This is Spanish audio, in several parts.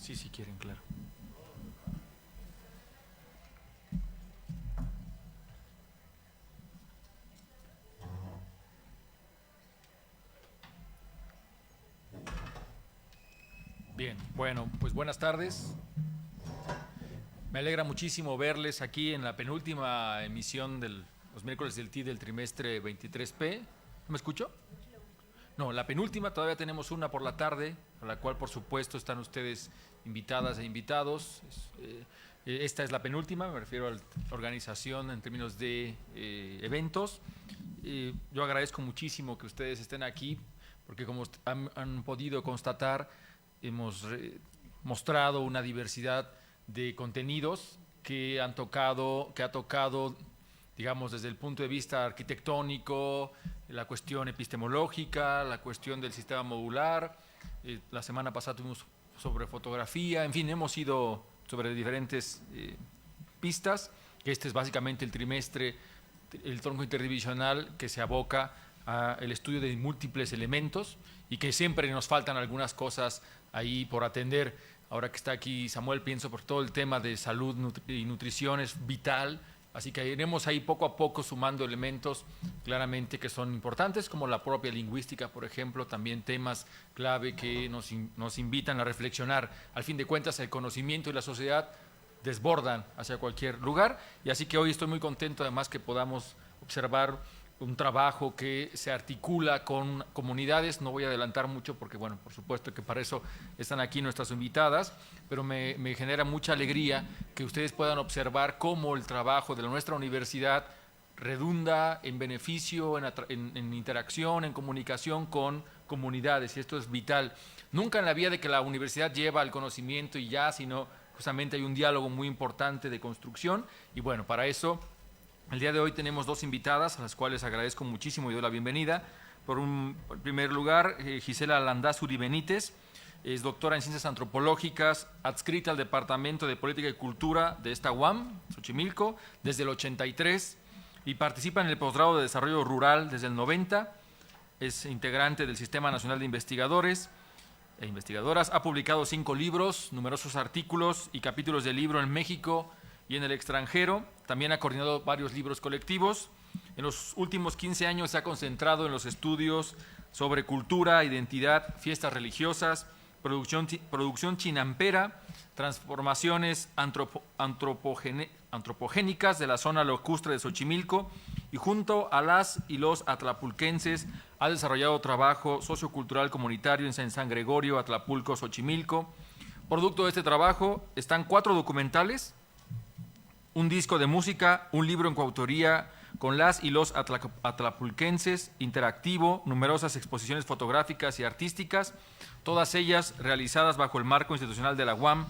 Sí, si quieren, claro. Bien, bueno, pues buenas tardes. Me alegra muchísimo verles aquí en la penúltima emisión de los miércoles del TI del trimestre 23P. ¿No me escucho? No, la penúltima, todavía tenemos una por la tarde, a la cual por supuesto están ustedes invitadas e invitados. Esta es la penúltima, me refiero a la organización en términos de eventos. Yo agradezco muchísimo que ustedes estén aquí, porque como han podido constatar, hemos mostrado una diversidad de contenidos que ha tocado, digamos, desde el punto de vista arquitectónico, la cuestión epistemológica, la cuestión del sistema modular. La semana pasada tuvimos sobre fotografía, en fin, hemos ido sobre diferentes pistas. Este es básicamente el trimestre, el tronco interdivisional que se aboca al estudio de múltiples elementos y que siempre nos faltan algunas cosas ahí por atender. Ahora que está aquí Samuel, pienso por todo el tema de salud y nutrición es vital, así que iremos ahí poco a poco sumando elementos claramente que son importantes, como la propia lingüística, por ejemplo, también temas clave que nos invitan a reflexionar. Al fin de cuentas, el conocimiento y la sociedad desbordan hacia cualquier lugar, y así que hoy estoy muy contento además que podamos observar un trabajo que se articula con comunidades. No voy a adelantar mucho porque, bueno, por supuesto que para eso están aquí nuestras invitadas, pero me genera mucha alegría que ustedes puedan observar cómo el trabajo de nuestra universidad redunda en beneficio, en interacción, en comunicación con comunidades, y esto es vital. Nunca en la vía de que la universidad lleva el conocimiento y ya, sino justamente hay un diálogo muy importante de construcción, y bueno, para eso el día de hoy tenemos dos invitadas a las cuales agradezco muchísimo y doy la bienvenida. En primer lugar, Gisela Landazuri Benítez, es doctora en Ciencias Antropológicas, adscrita al Departamento de Política y Cultura de esta UAM, Xochimilco, desde el 83, y participa en el posgrado de Desarrollo Rural desde el 90, es integrante del Sistema Nacional de Investigadores e Investigadoras, ha publicado 5 libros, numerosos artículos y capítulos de libro en México y en el extranjero. También ha coordinado varios libros colectivos. En los últimos 15 años se ha concentrado en los estudios sobre cultura, identidad, fiestas religiosas, producción chinampera, transformaciones antropogénicas de la zona lacustre de Xochimilco, y junto a las y los atlapulquenses ha desarrollado trabajo sociocultural comunitario en San Gregorio, Atlapulco, Xochimilco. Producto de este trabajo están 4 documentales, un disco de música, un libro en coautoría con las y los atlapulquenses, interactivo, numerosas exposiciones fotográficas y artísticas, todas ellas realizadas bajo el marco institucional de la UAM,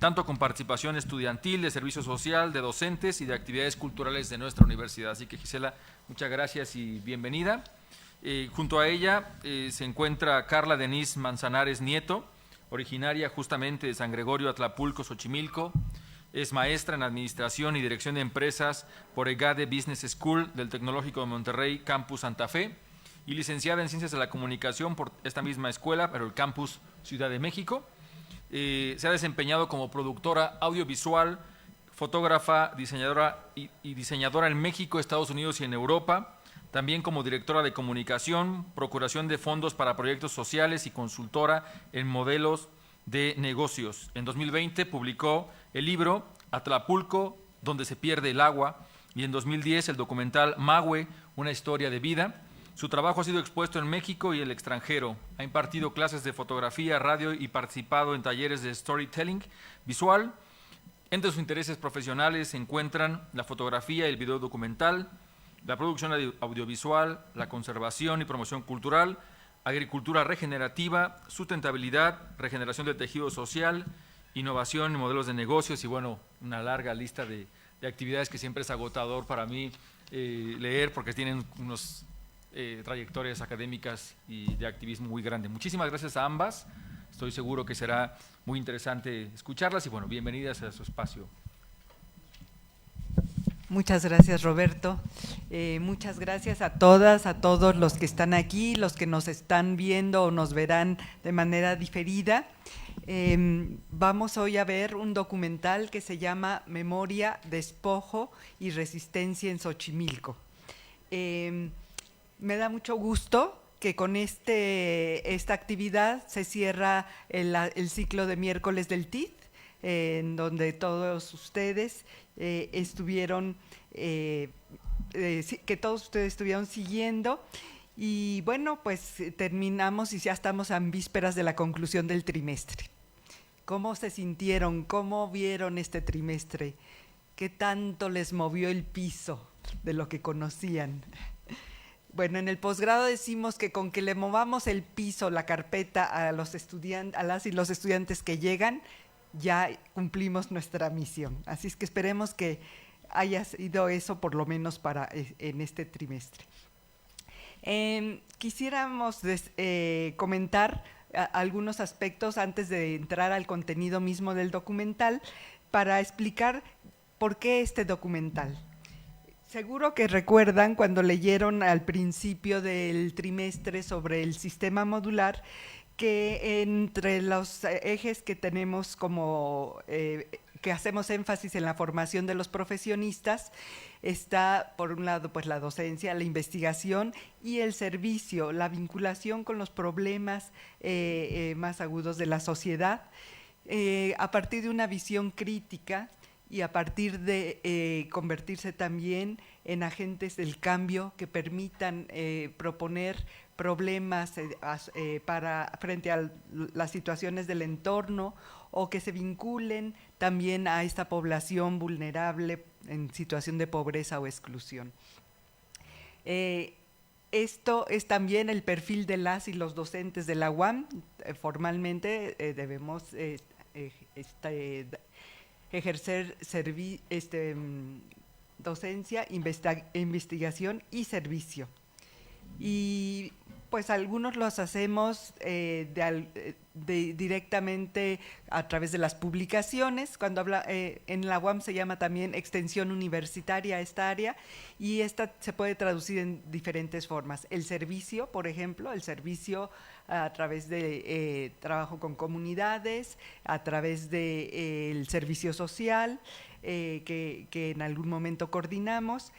tanto con participación estudiantil, de servicio social, de docentes y de actividades culturales de nuestra universidad. Así que, Gisela, muchas gracias y bienvenida. Junto a ella se encuentra Carla Denise Manzanares Nieto, originaria justamente de San Gregorio, Atlapulco, Xochimilco. Es maestra en Administración y Dirección de Empresas por EGADE Business School del Tecnológico de Monterrey, Campus Santa Fe, y licenciada en Ciencias de la Comunicación por esta misma escuela, pero el Campus Ciudad de México. Se ha desempeñado como productora audiovisual, fotógrafa, diseñadora y diseñadora en México, Estados Unidos y en Europa. También como directora de comunicación, procuración de fondos para proyectos sociales y consultora en modelos de negocios. En 2020 publicó el libro Atlapulco, donde se pierde el agua, y en 2010 el documental Mahue, una historia de vida. Su trabajo ha sido expuesto en México y el extranjero. Ha impartido clases de fotografía, radio y participado en talleres de storytelling visual. Entre sus intereses profesionales se encuentran la fotografía y el video documental, la producción audiovisual, la conservación y promoción cultural, agricultura regenerativa, sustentabilidad, regeneración del tejido social, innovación en modelos de negocios y, bueno, una larga lista de actividades que siempre es agotador para mí leer, porque tienen unos trayectorias académicas y de activismo muy grandes. Muchísimas gracias a ambas. Estoy seguro que será muy interesante escucharlas y, bueno, bienvenidas a su espacio. Muchas gracias, Roberto. Muchas gracias a todas, a todos los que están aquí, los que nos están viendo o nos verán de manera diferida. Vamos hoy a ver un documental que se llama Memoria, Despojo y Resistencia en Xochimilco. Me da mucho gusto que con esta actividad se cierra el ciclo de miércoles del TID, en donde todos ustedes estuvieron siguiendo. Y bueno, pues terminamos y ya estamos en vísperas de la conclusión del trimestre. ¿Cómo se sintieron? ¿Cómo vieron este trimestre? ¿Qué tanto les movió el piso de lo que conocían? Bueno, en el posgrado decimos que con que le movamos el piso, la carpeta a las y los estudiantes que llegan, ya cumplimos nuestra misión. Así es que esperemos que haya sido eso por lo menos en este trimestre. Quisiéramos comentar algunos aspectos antes de entrar al contenido mismo del documental para explicar por qué este documental. Seguro que recuerdan cuando leyeron al principio del trimestre sobre el sistema modular que entre los ejes que tenemos que hacemos énfasis en la formación de los profesionistas, está por un lado pues la docencia, la investigación y el servicio, la vinculación con los problemas más agudos de la sociedad, a partir de una visión crítica y a partir de convertirse también en agentes del cambio que permitan proponer problemas frente a las situaciones del entorno o que se vinculen también a esta población vulnerable en situación de pobreza o exclusión. Esto es también el perfil de las y los docentes de la UAM. Formalmente debemos ejercer docencia, investigación y servicio. Y pues algunos los hacemos directamente a través de las publicaciones. Cuando en la UAM se llama también extensión universitaria esta área, y esta se puede traducir en diferentes formas. El servicio, por ejemplo, el servicio a través de trabajo con comunidades, a través del servicio social, que en algún momento coordinamos.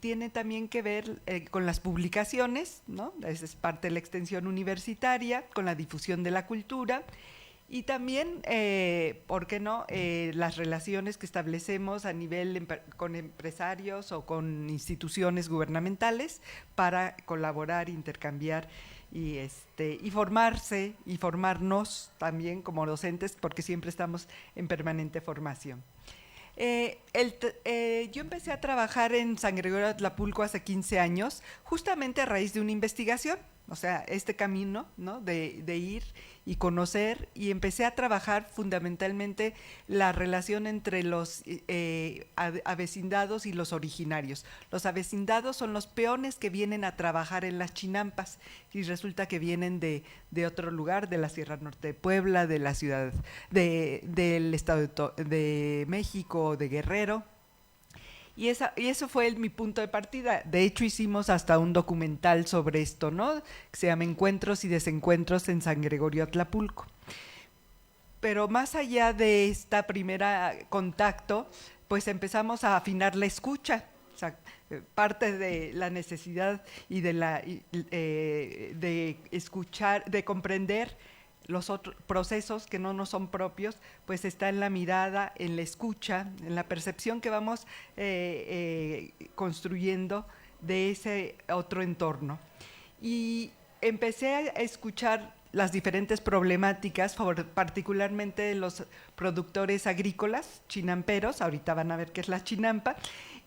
Tiene también que ver con las publicaciones, ¿no? Esa es parte de la extensión universitaria, con la difusión de la cultura y también, ¿por qué no?, las relaciones que establecemos a nivel con empresarios o con instituciones gubernamentales para colaborar, intercambiar y formarse y formarnos también como docentes, porque siempre estamos en permanente formación. Yo empecé a trabajar en San Gregorio Atlapulco hace 15 años, justamente a raíz de una investigación, o sea, este camino, ¿no?, de ir y conocer, y empecé a trabajar fundamentalmente la relación entre los avecindados y los originarios. Los avecindados son los peones que vienen a trabajar en las chinampas y resulta que vienen de otro lugar, de la Sierra Norte de Puebla, de la ciudad, del Estado de México, de Guerrero. Y eso fue mi punto de partida. De hecho, hicimos hasta un documental sobre esto, ¿no?, que se llama Encuentros y Desencuentros en San Gregorio Atlapulco. Pero más allá de esta primera contacto, pues empezamos a afinar la escucha. O sea, parte de la necesidad y de escuchar, de comprender los otros procesos que no nos son propios, pues está en la mirada, en la escucha, en la percepción que vamos construyendo de ese otro entorno. Y empecé a escuchar las diferentes problemáticas, particularmente de los productores agrícolas, chinamperos, ahorita van a ver qué es la chinampa,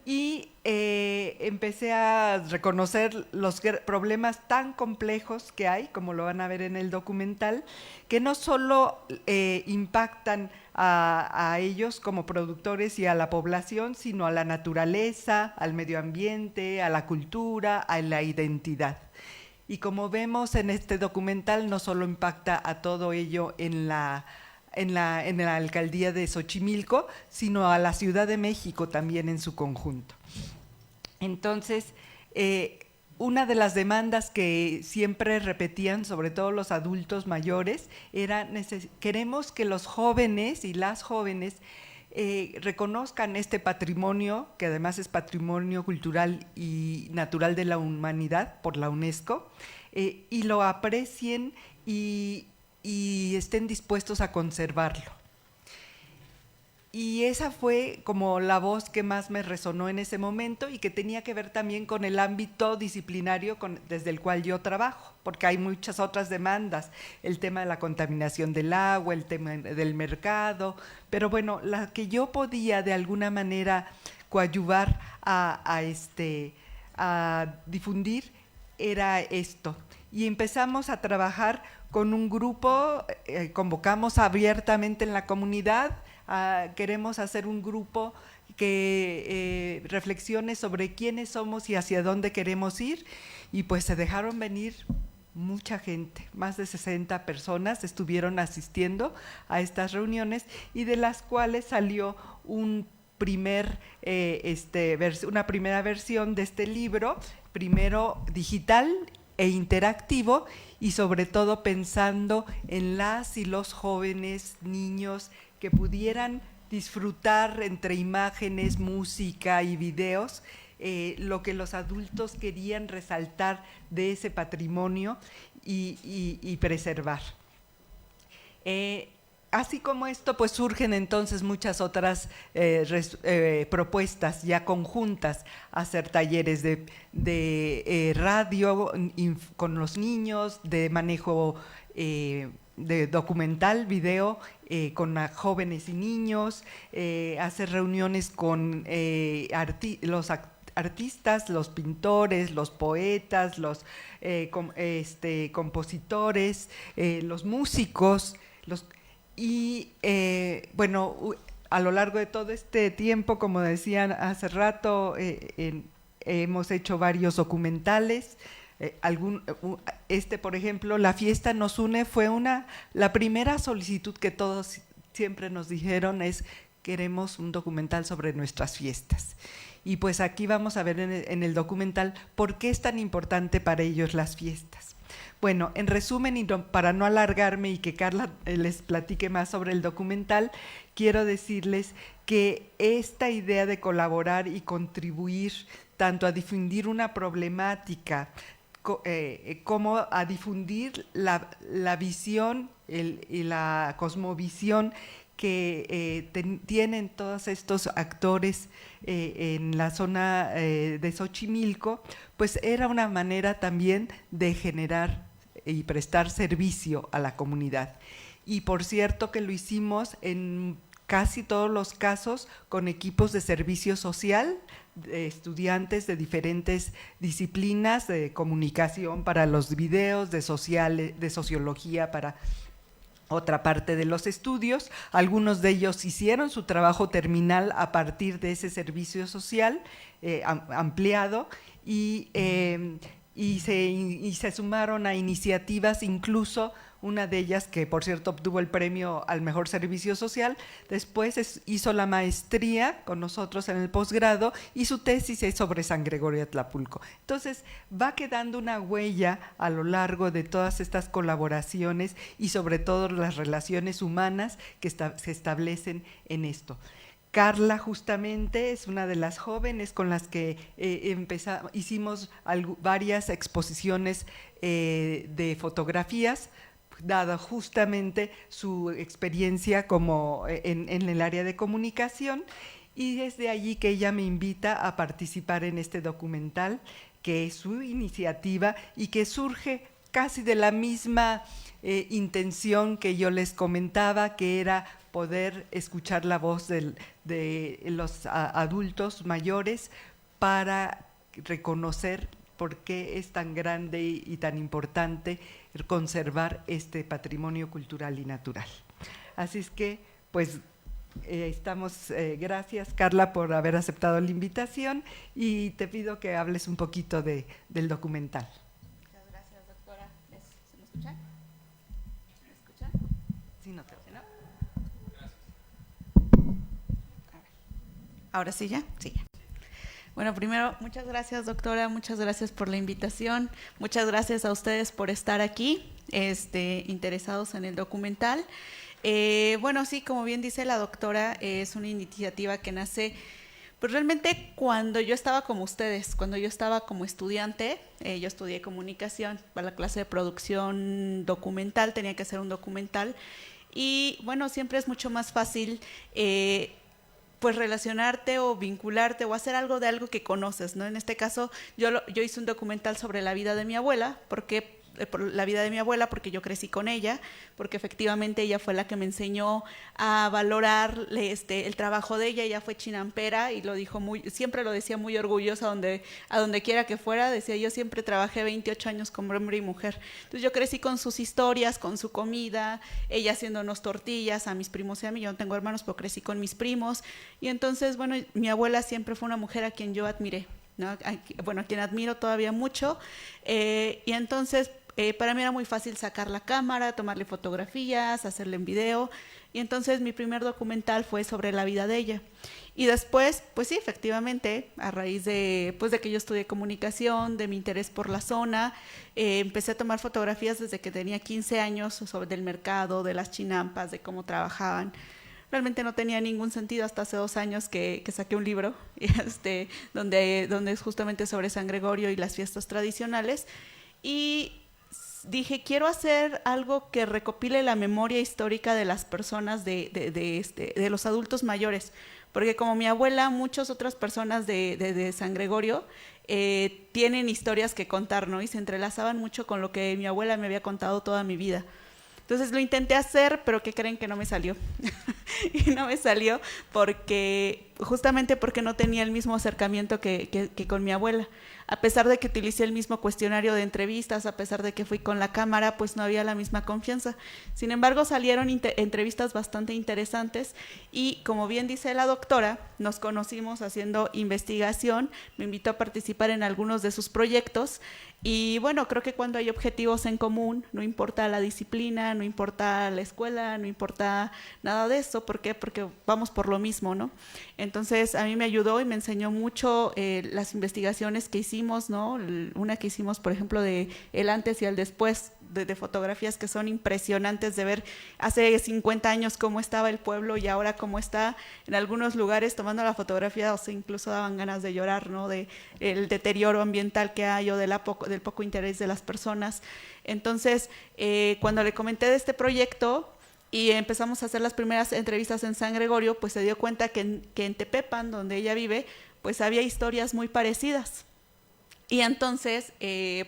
y empecé a reconocer los problemas tan complejos que hay, como lo van a ver en el documental, que no solo impactan a ellos como productores y a la población, sino a la naturaleza, al medio ambiente, a la cultura, a la identidad. Y como vemos en este documental, no solo impacta a todo ello en la alcaldía de Xochimilco, sino a la Ciudad de México también en su conjunto. Entonces, una de las demandas que siempre repetían, sobre todo los adultos mayores, era queremos que los jóvenes y las jóvenes reconozcan este patrimonio, que además es patrimonio cultural y natural de la humanidad por la UNESCO, y lo aprecien y estén dispuestos a conservarlo. Y esa fue como la voz que más me resonó en ese momento y que tenía que ver también con el ámbito disciplinario desde el cual yo trabajo, porque hay muchas otras demandas, el tema de la contaminación del agua, el tema del mercado, pero bueno, la que yo podía de alguna manera coadyuvar a difundir era esto. Y empezamos a trabajar con un grupo, convocamos abiertamente en la comunidad. Queremos hacer un grupo que reflexione sobre quiénes somos y hacia dónde queremos ir, y pues se dejaron venir mucha gente, más de 60 personas estuvieron asistiendo a estas reuniones, y de las cuales salió una primera versión de este libro, primero digital e interactivo, y sobre todo pensando en las y los jóvenes, niños, que pudieran disfrutar entre imágenes, música y videos lo que los adultos querían resaltar de ese patrimonio y preservar. Así como esto, pues surgen entonces muchas otras propuestas ya conjuntas, hacer talleres de radio con los niños, de manejo de documental, video, con jóvenes y niños, hacer reuniones con los artistas, los pintores, los poetas, los compositores, los músicos, bueno, a lo largo de todo este tiempo, como decían hace rato, hemos hecho varios documentales. Por ejemplo, La fiesta nos une, fue la primera solicitud que todos siempre nos dijeron es: queremos un documental sobre nuestras fiestas. Y pues aquí vamos a ver en el documental por qué es tan importante para ellos las fiestas. Bueno, en resumen, y para no alargarme y que Carla les platique más sobre el documental, quiero decirles que esta idea de colaborar y contribuir tanto a difundir una problemática como a difundir la visión y la cosmovisión que tienen todos estos actores en la zona de Xochimilco, pues era una manera también de generar y prestar servicio a la comunidad. Y por cierto que lo hicimos en casi todos los casos con equipos de servicio social, de estudiantes de diferentes disciplinas, de comunicación para los videos, de sociología para otra parte de los estudios. Algunos de ellos hicieron su trabajo terminal a partir de ese servicio social ampliado y se sumaron a iniciativas, incluso una de ellas que por cierto obtuvo el premio al mejor servicio social, después hizo la maestría con nosotros en el posgrado y su tesis es sobre San Gregorio Atlapulco. Entonces va quedando una huella a lo largo de todas estas colaboraciones y sobre todo las relaciones humanas que se establecen en esto. Carla justamente es una de las jóvenes con las que hicimos varias exposiciones de fotografías, dada justamente su experiencia como en el área de comunicación, y desde allí que ella me invita a participar en este documental, que es su iniciativa y que surge casi de la misma intención que yo les comentaba, que era poder escuchar la voz de los adultos mayores para reconocer por qué es tan grande y tan importante conservar este patrimonio cultural y natural. Así es que, pues, gracias Carla por haber aceptado la invitación y te pido que hables un poquito del documental. Muchas gracias, doctora. ¿Se me escucha? ¿Se me escucha? Sí, no te oye, ¿no? Gracias. A ver. ¿Ahora sí ya? Sí. Bueno, primero, muchas gracias, doctora, muchas gracias por la invitación, muchas gracias a ustedes por estar aquí, interesados en el documental. Bueno, sí, como bien dice la doctora, es una iniciativa que nace, pues realmente cuando yo estaba como ustedes, cuando yo estaba como estudiante, yo estudié comunicación para la clase de producción documental, tenía que hacer un documental, y bueno, siempre es mucho más fácil pues relacionarte o vincularte o hacer algo de algo que conoces, ¿no? En este caso, yo hice un documental sobre la vida de mi abuela, porque por la vida de mi abuela, porque yo crecí con ella, porque efectivamente ella fue la que me enseñó a valorar el trabajo de ella. Ella fue chinampera y lo dijo siempre lo decía muy orgullosa a donde quiera que fuera, decía: yo siempre trabajé 28 años como hombre y mujer. Entonces yo crecí con sus historias, con su comida, ella haciéndonos tortillas a mis primos y a mí. Yo no tengo hermanos, pero crecí con mis primos, y entonces, bueno, mi abuela siempre fue una mujer a quien yo admiré, ¿no? A quien admiro todavía mucho, y entonces para mí era muy fácil sacar la cámara, tomarle fotografías, hacerle en video, y entonces mi primer documental fue sobre la vida de ella. Y después, pues sí, efectivamente, a raíz de que yo estudié comunicación, de mi interés por la zona, empecé a tomar fotografías desde que tenía 15 años sobre del mercado, de las chinampas, de cómo trabajaban. Realmente no tenía ningún sentido hasta hace 2 años que saqué un libro donde es justamente sobre San Gregorio y las fiestas tradicionales, y dije: quiero hacer algo que recopile la memoria histórica de las personas, de los adultos mayores, porque como mi abuela, muchas otras personas de San Gregorio tienen historias que contar, ¿no? Y se entrelazaban mucho con lo que mi abuela me había contado toda mi vida. Entonces lo intenté hacer, pero ¿qué creen? Que no me salió. Y no me salió justamente porque no tenía el mismo acercamiento que con mi abuela. A pesar de que utilicé el mismo cuestionario de entrevistas, a pesar de que fui con la cámara, pues no había la misma confianza. Sin embargo, salieron entrevistas bastante interesantes, y como bien dice la doctora, nos conocimos haciendo investigación, me invitó a participar en algunos de sus proyectos. Y bueno, creo que cuando hay objetivos en común, no importa la disciplina, no importa la escuela, no importa nada de eso. ¿Por qué? Porque vamos por lo mismo, ¿no? Entonces, a mí me ayudó y me enseñó mucho las investigaciones que hicimos, ¿no? Una que hicimos, por ejemplo, de el antes y el después, de fotografías que son impresionantes, de ver hace 50 años cómo estaba el pueblo y ahora cómo está. En algunos lugares, tomando la fotografía, o sea, incluso daban ganas de llorar, ¿no? De el deterioro ambiental que hay, o del poco interés de las personas. Entonces, cuando le comenté de este proyecto y empezamos a hacer las primeras entrevistas en San Gregorio, pues se dio cuenta que en Tepepan, donde ella vive, pues había historias muy parecidas. Y entonces,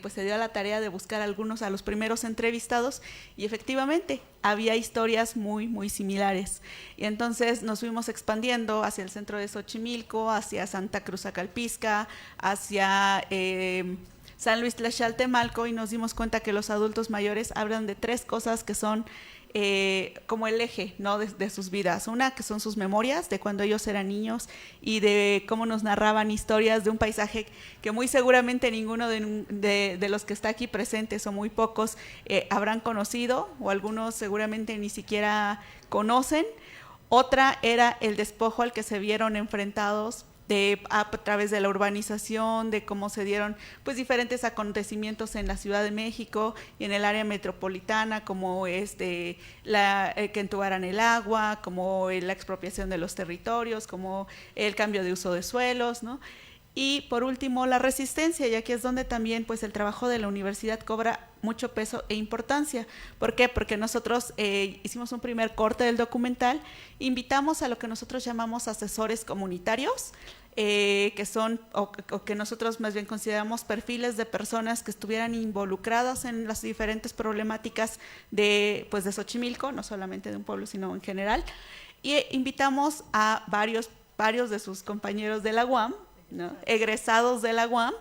pues se dio a la tarea de buscar a los primeros entrevistados, y efectivamente había historias muy, muy similares. Y entonces nos fuimos expandiendo hacia el centro de Xochimilco, hacia Santa Cruz Acalpisca, hacia San Luis Tlaxcaltemalco, y nos dimos cuenta que los adultos mayores hablan de 3 cosas que son como el eje, ¿no? de sus vidas. Una, que son sus memorias de cuando ellos eran niños, y de cómo nos narraban historias de un paisaje que muy seguramente ninguno de los que está aquí presentes, o muy pocos, habrán conocido, o algunos seguramente ni siquiera conocen. Otra era el despojo al que se vieron enfrentados a través de la urbanización, de cómo se dieron pues diferentes acontecimientos en la Ciudad de México y en el área metropolitana, como que entubaran el agua, como la expropiación de los territorios, como el cambio de uso de suelos, ¿no? Y por último, la resistencia, y aquí es donde también pues el trabajo de la universidad cobra mucho peso e importancia. ¿Por qué? Porque nosotros hicimos un primer corte del documental, invitamos a lo que nosotros llamamos asesores comunitarios, que son, o que nosotros más bien consideramos perfiles de personas que estuvieran involucradas en las diferentes problemáticas de Xochimilco, no solamente de un pueblo, sino en general, y invitamos a varios de sus compañeros de la UAM, ¿no? Egresados de la UAM,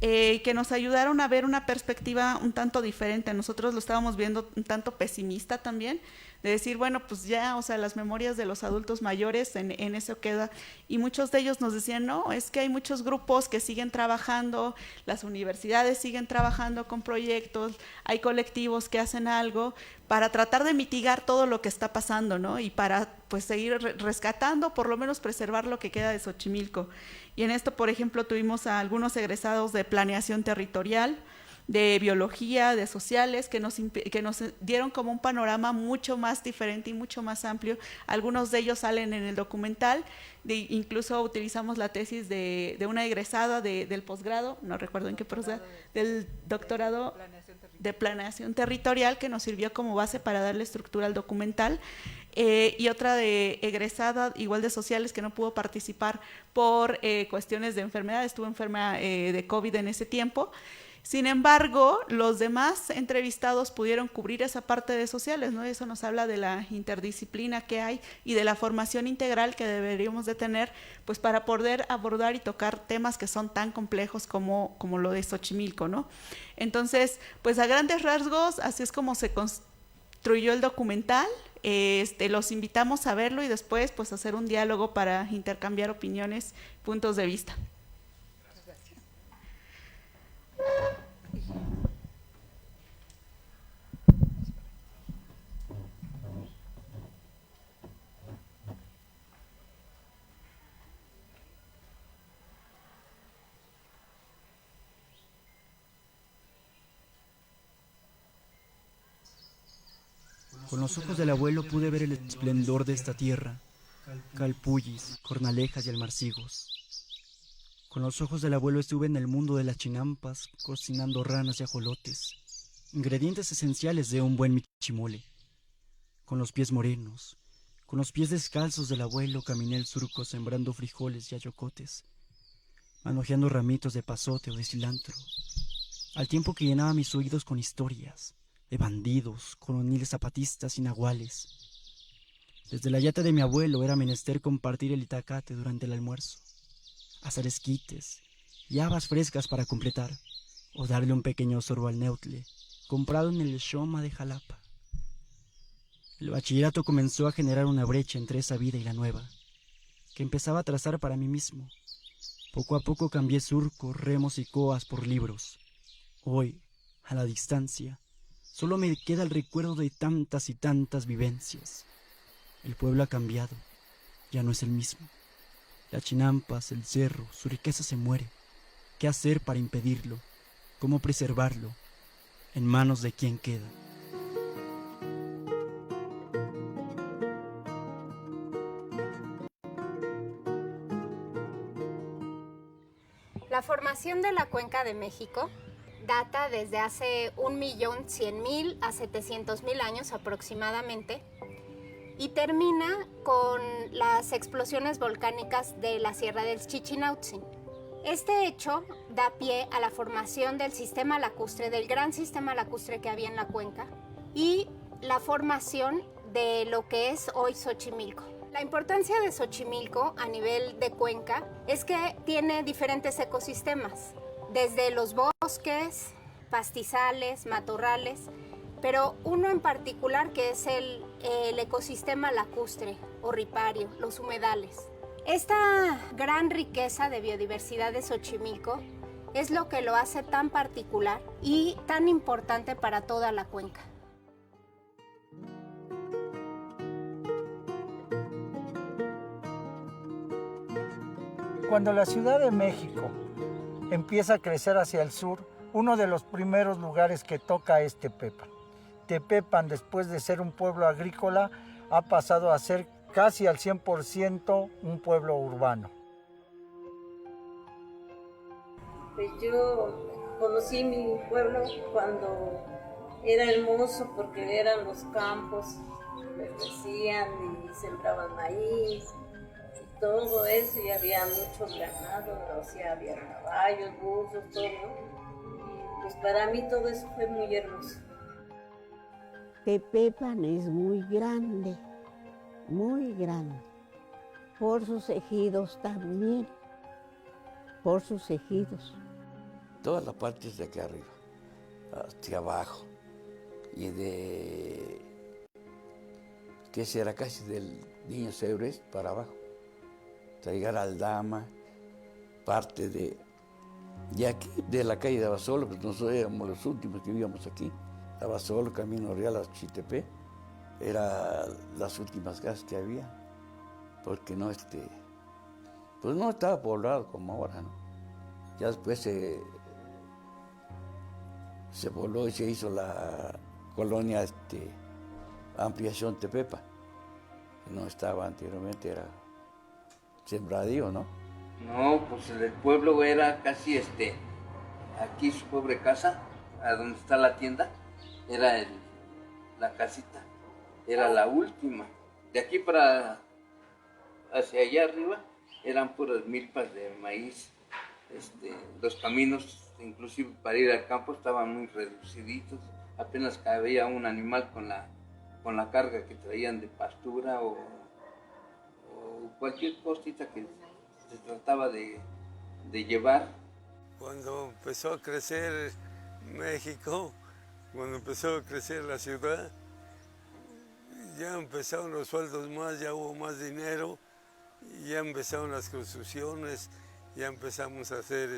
que nos ayudaron a ver una perspectiva un tanto diferente. Nosotros lo estábamos viendo un tanto pesimista también, de decir, bueno, pues ya, o sea, las memorias de los adultos mayores en eso queda, y muchos de ellos nos decían, no, es que hay muchos grupos que siguen trabajando, las universidades siguen trabajando con proyectos, hay colectivos que hacen algo para tratar de mitigar todo lo que está pasando, ¿no? Y para pues seguir rescatando, por lo menos preservar lo que queda de Xochimilco. Y en esto, por ejemplo, tuvimos a algunos egresados de planeación territorial, de biología, de sociales, que nos dieron como un panorama mucho más diferente y mucho más amplio. Algunos de ellos salen en el documental, incluso utilizamos la tesis de una egresada del posgrado, no recuerdo en qué posgrado, del doctorado de planeación territorial, que nos sirvió como base para darle estructura al documental. Y otra de egresada, igual de sociales, que no pudo participar por cuestiones de enfermedad, estuvo enferma de COVID en ese tiempo. Sin embargo, los demás entrevistados pudieron cubrir esa parte de sociales, ¿no? Eso nos habla de la interdisciplina que hay y de la formación integral que deberíamos de tener, pues para poder abordar y tocar temas que son tan complejos como lo de Xochimilco, ¿no? Entonces, pues a grandes rasgos, así es como se construyó el documental. Los invitamos a verlo y después pues hacer un diálogo para intercambiar opiniones, puntos de vista. Con los ojos del abuelo pude ver el esplendor de esta tierra, calpullis, cornalejas y almarcigos. Con los ojos del abuelo estuve en el mundo de las chinampas, cocinando ranas y ajolotes, ingredientes esenciales de un buen michimole. Con los pies morenos, con los pies descalzos del abuelo caminé el surco sembrando frijoles y ayocotes, manojeando ramitos de pasote o de cilantro, al tiempo que llenaba mis oídos con historias de bandidos, coloniles zapatistas y nahuales. Desde la yata de mi abuelo era menester compartir el itacate durante el almuerzo, asar esquites y habas frescas para completar, o darle un pequeño sorbo al neutle, comprado en el Xoma de Jalapa. El bachillerato comenzó a generar una brecha entre esa vida y la nueva, que empezaba a trazar para mí mismo. Poco a poco cambié surcos, remos y coas por libros. Hoy, a la distancia, solo me queda el recuerdo de tantas y tantas vivencias. El pueblo ha cambiado, ya no es el mismo. Las chinampas, el cerro, su riqueza se muere. ¿Qué hacer para impedirlo? ¿Cómo preservarlo? ¿En manos de quién queda? La formación de la Cuenca de México data desde hace 1.100.000 a 700.000 años aproximadamente y termina con las explosiones volcánicas de la Sierra del Chichinautzin. Este hecho da pie a la formación del sistema lacustre, del gran sistema lacustre que había en la cuenca y la formación de lo que es hoy Xochimilco. La importancia de Xochimilco a nivel de cuenca es que tiene diferentes ecosistemas, desde los bosques, pastizales, matorrales, pero uno en particular que es el ecosistema lacustre o ripario, los humedales. Esta gran riqueza de biodiversidad de Xochimilco es lo que lo hace tan particular y tan importante para toda la cuenca. Cuando la Ciudad de México empieza a crecer hacia el sur, uno de los primeros lugares que toca es Tepepan. Tepepan, después de ser un pueblo agrícola, ha pasado a ser casi al 100% un pueblo urbano. Pues yo conocí mi pueblo cuando era hermoso porque eran los campos, crecían y sembraban maíz. Todo eso, y había mucho ganado, o sea, había caballos, burros, todo. Y pues para mí todo eso fue muy hermoso. Tepepan es muy grande, por sus ejidos también, por sus ejidos. Toda la parte es de acá arriba, hacia abajo, y de, que será casi del Niño Ceures para abajo. Hasta llegar al Dama, parte de aquí, de la calle de Abasolo, pues nosotros éramos los últimos que vivíamos aquí. Abasolo, Camino Real a Chiltepec, eran las últimas casas que había. porque no, pues no estaba poblado como ahora, ¿no? Ya después se pobló y se hizo la colonia Ampliación Tepepa, que no estaba anteriormente, era sembradío, ¿no? No, pues el pueblo era casi aquí su pobre casa, a donde está la tienda, era la casita, era la última. De aquí para hacia allá arriba eran puras milpas de maíz. Los caminos, inclusive para ir al campo, estaban muy reduciditos. Apenas cabía un animal con la carga que traían de pastura o cualquier cosita que se trataba de llevar. Cuando empezó a crecer México, cuando empezó a crecer la ciudad, ya empezaron los sueldos más, ya hubo más dinero, ya empezaron las construcciones, ya empezamos a hacer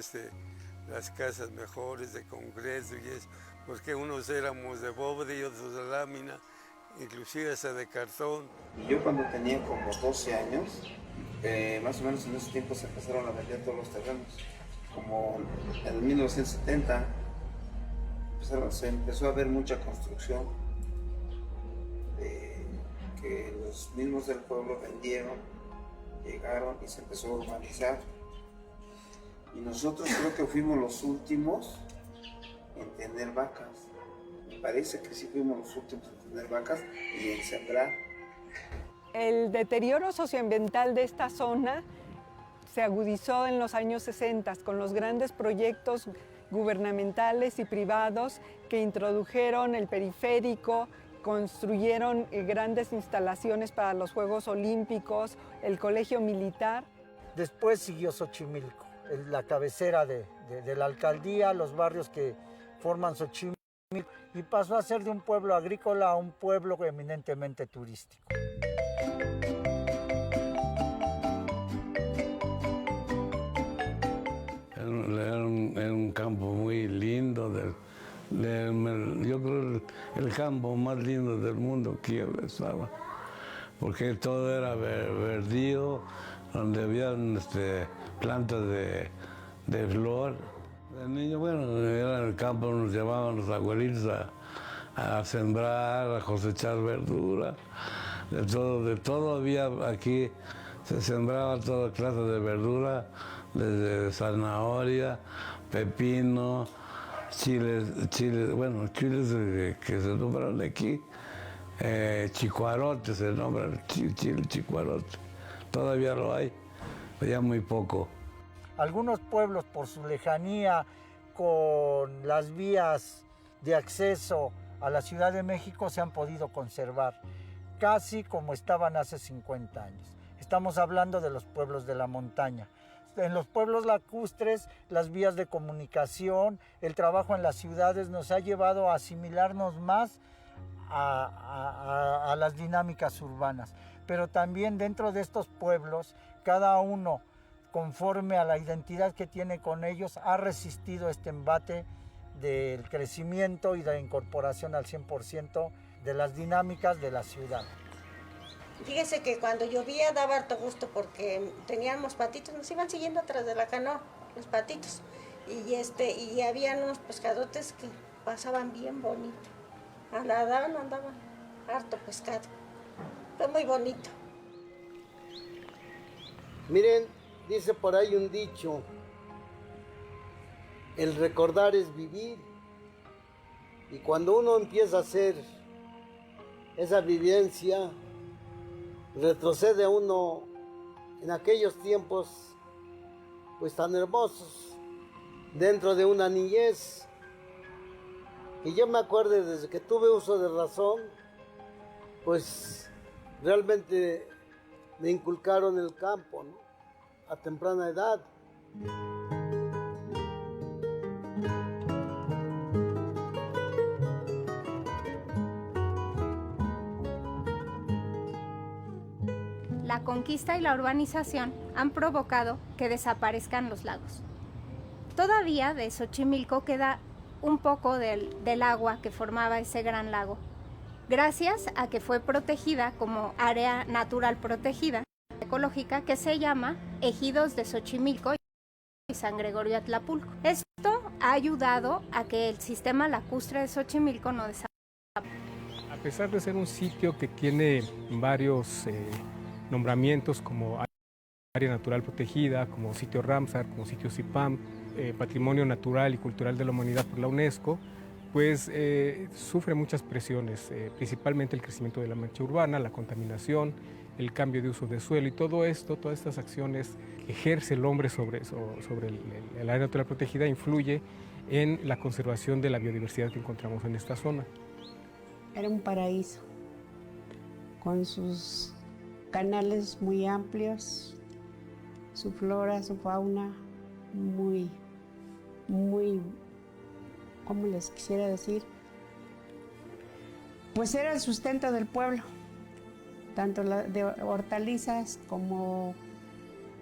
las casas mejores de concreto y eso, porque unos éramos de bóveda y otros de lámina, inclusive hasta de cartón. Y yo cuando tenía como 12 años, más o menos en ese tiempo se empezaron a vender todos los terrenos. Como en 1970 se empezó a ver mucha construcción que los mismos del pueblo vendieron, llegaron y se empezó a urbanizar. Y nosotros creo que fuimos los últimos en tener vacas. Me parece que sí fuimos los últimos en tener vacas y en sembrar. El deterioro socioambiental de esta zona se agudizó en los años 60 con los grandes proyectos gubernamentales y privados que introdujeron el periférico, construyeron grandes instalaciones para los Juegos Olímpicos, el colegio militar. Después siguió Xochimilco, la cabecera de la alcaldía, los barrios que forman Xochimilco, y pasó a ser de un pueblo agrícola a un pueblo eminentemente turístico. Era un campo muy lindo, yo creo el campo más lindo del mundo que estaba, porque todo era verdío, donde habían plantas de flor. De niño, bueno, era en el campo, nos llevaban los abuelitos a sembrar, a cosechar verdura, de todo había aquí, se sembraba toda clase de verdura, desde zanahoria, pepino, chiles que se nombran aquí, chicuarote se nombra, chile chicuarote. Todavía lo hay, pero ya muy poco. Algunos pueblos, por su lejanía con las vías de acceso a la Ciudad de México, se han podido conservar, casi como estaban hace 50 años. Estamos hablando de los pueblos de la montaña. En los pueblos lacustres, las vías de comunicación, el trabajo en las ciudades nos ha llevado a asimilarnos más a las dinámicas urbanas. Pero también dentro de estos pueblos, cada uno, conforme a la identidad que tiene con ellos, ha resistido este embate del crecimiento y de la incorporación al 100% de las dinámicas de la ciudad. Fíjese que cuando llovía daba harto gusto porque teníamos patitos, nos iban siguiendo atrás de la canoa, los patitos. Y habían unos pescadotes que pasaban bien bonito. Andaban harto pescado. Fue muy bonito. Miren, dice por ahí un dicho, el recordar es vivir. Y cuando uno empieza a hacer esa vivencia, retrocede uno en aquellos tiempos pues tan hermosos dentro de una niñez. Y yo me acuerdo desde que tuve uso de razón, pues realmente me inculcaron el campo, ¿no? A temprana edad. La conquista y la urbanización han provocado que desaparezcan los lagos. Todavía de Xochimilco queda un poco del agua que formaba ese gran lago, gracias a que fue protegida como área natural protegida. ecológica que se llama Ejidos de Xochimilco y San Gregorio Atlapulco. Esto ha ayudado a que el sistema lacustre de Xochimilco no desaparezca. A pesar de ser un sitio que tiene varios nombramientos como área natural protegida, como sitio Ramsar, como sitio CIPAM, Patrimonio Natural y Cultural de la Humanidad por la UNESCO, pues sufre muchas presiones, principalmente el crecimiento de la mancha urbana, la contaminación, el cambio de uso de suelo y todo esto, todas estas acciones que ejerce el hombre sobre el área natural protegida influye en la conservación de la biodiversidad que encontramos en esta zona. Era un paraíso, con sus canales muy amplios, su flora, su fauna muy, ¿cómo les quisiera decir? Pues era el sustento del pueblo, tanto de hortalizas como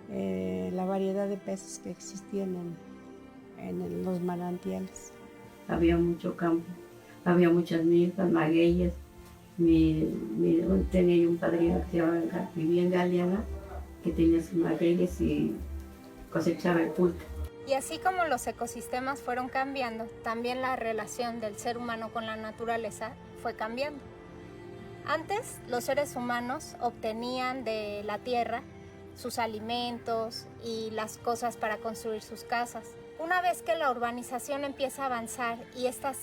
la variedad de peces que existían en los manantiales. Había mucho campo, había muchas milpas, magueyes. Tenía un padrino que se llamaba, vivía en Galeana, que tenía sus magueyes y cosechaba el pulque. Y así como los ecosistemas fueron cambiando, también la relación del ser humano con la naturaleza fue cambiando. Antes, los seres humanos obtenían de la tierra sus alimentos y las cosas para construir sus casas. Una vez que la urbanización empieza a avanzar y esta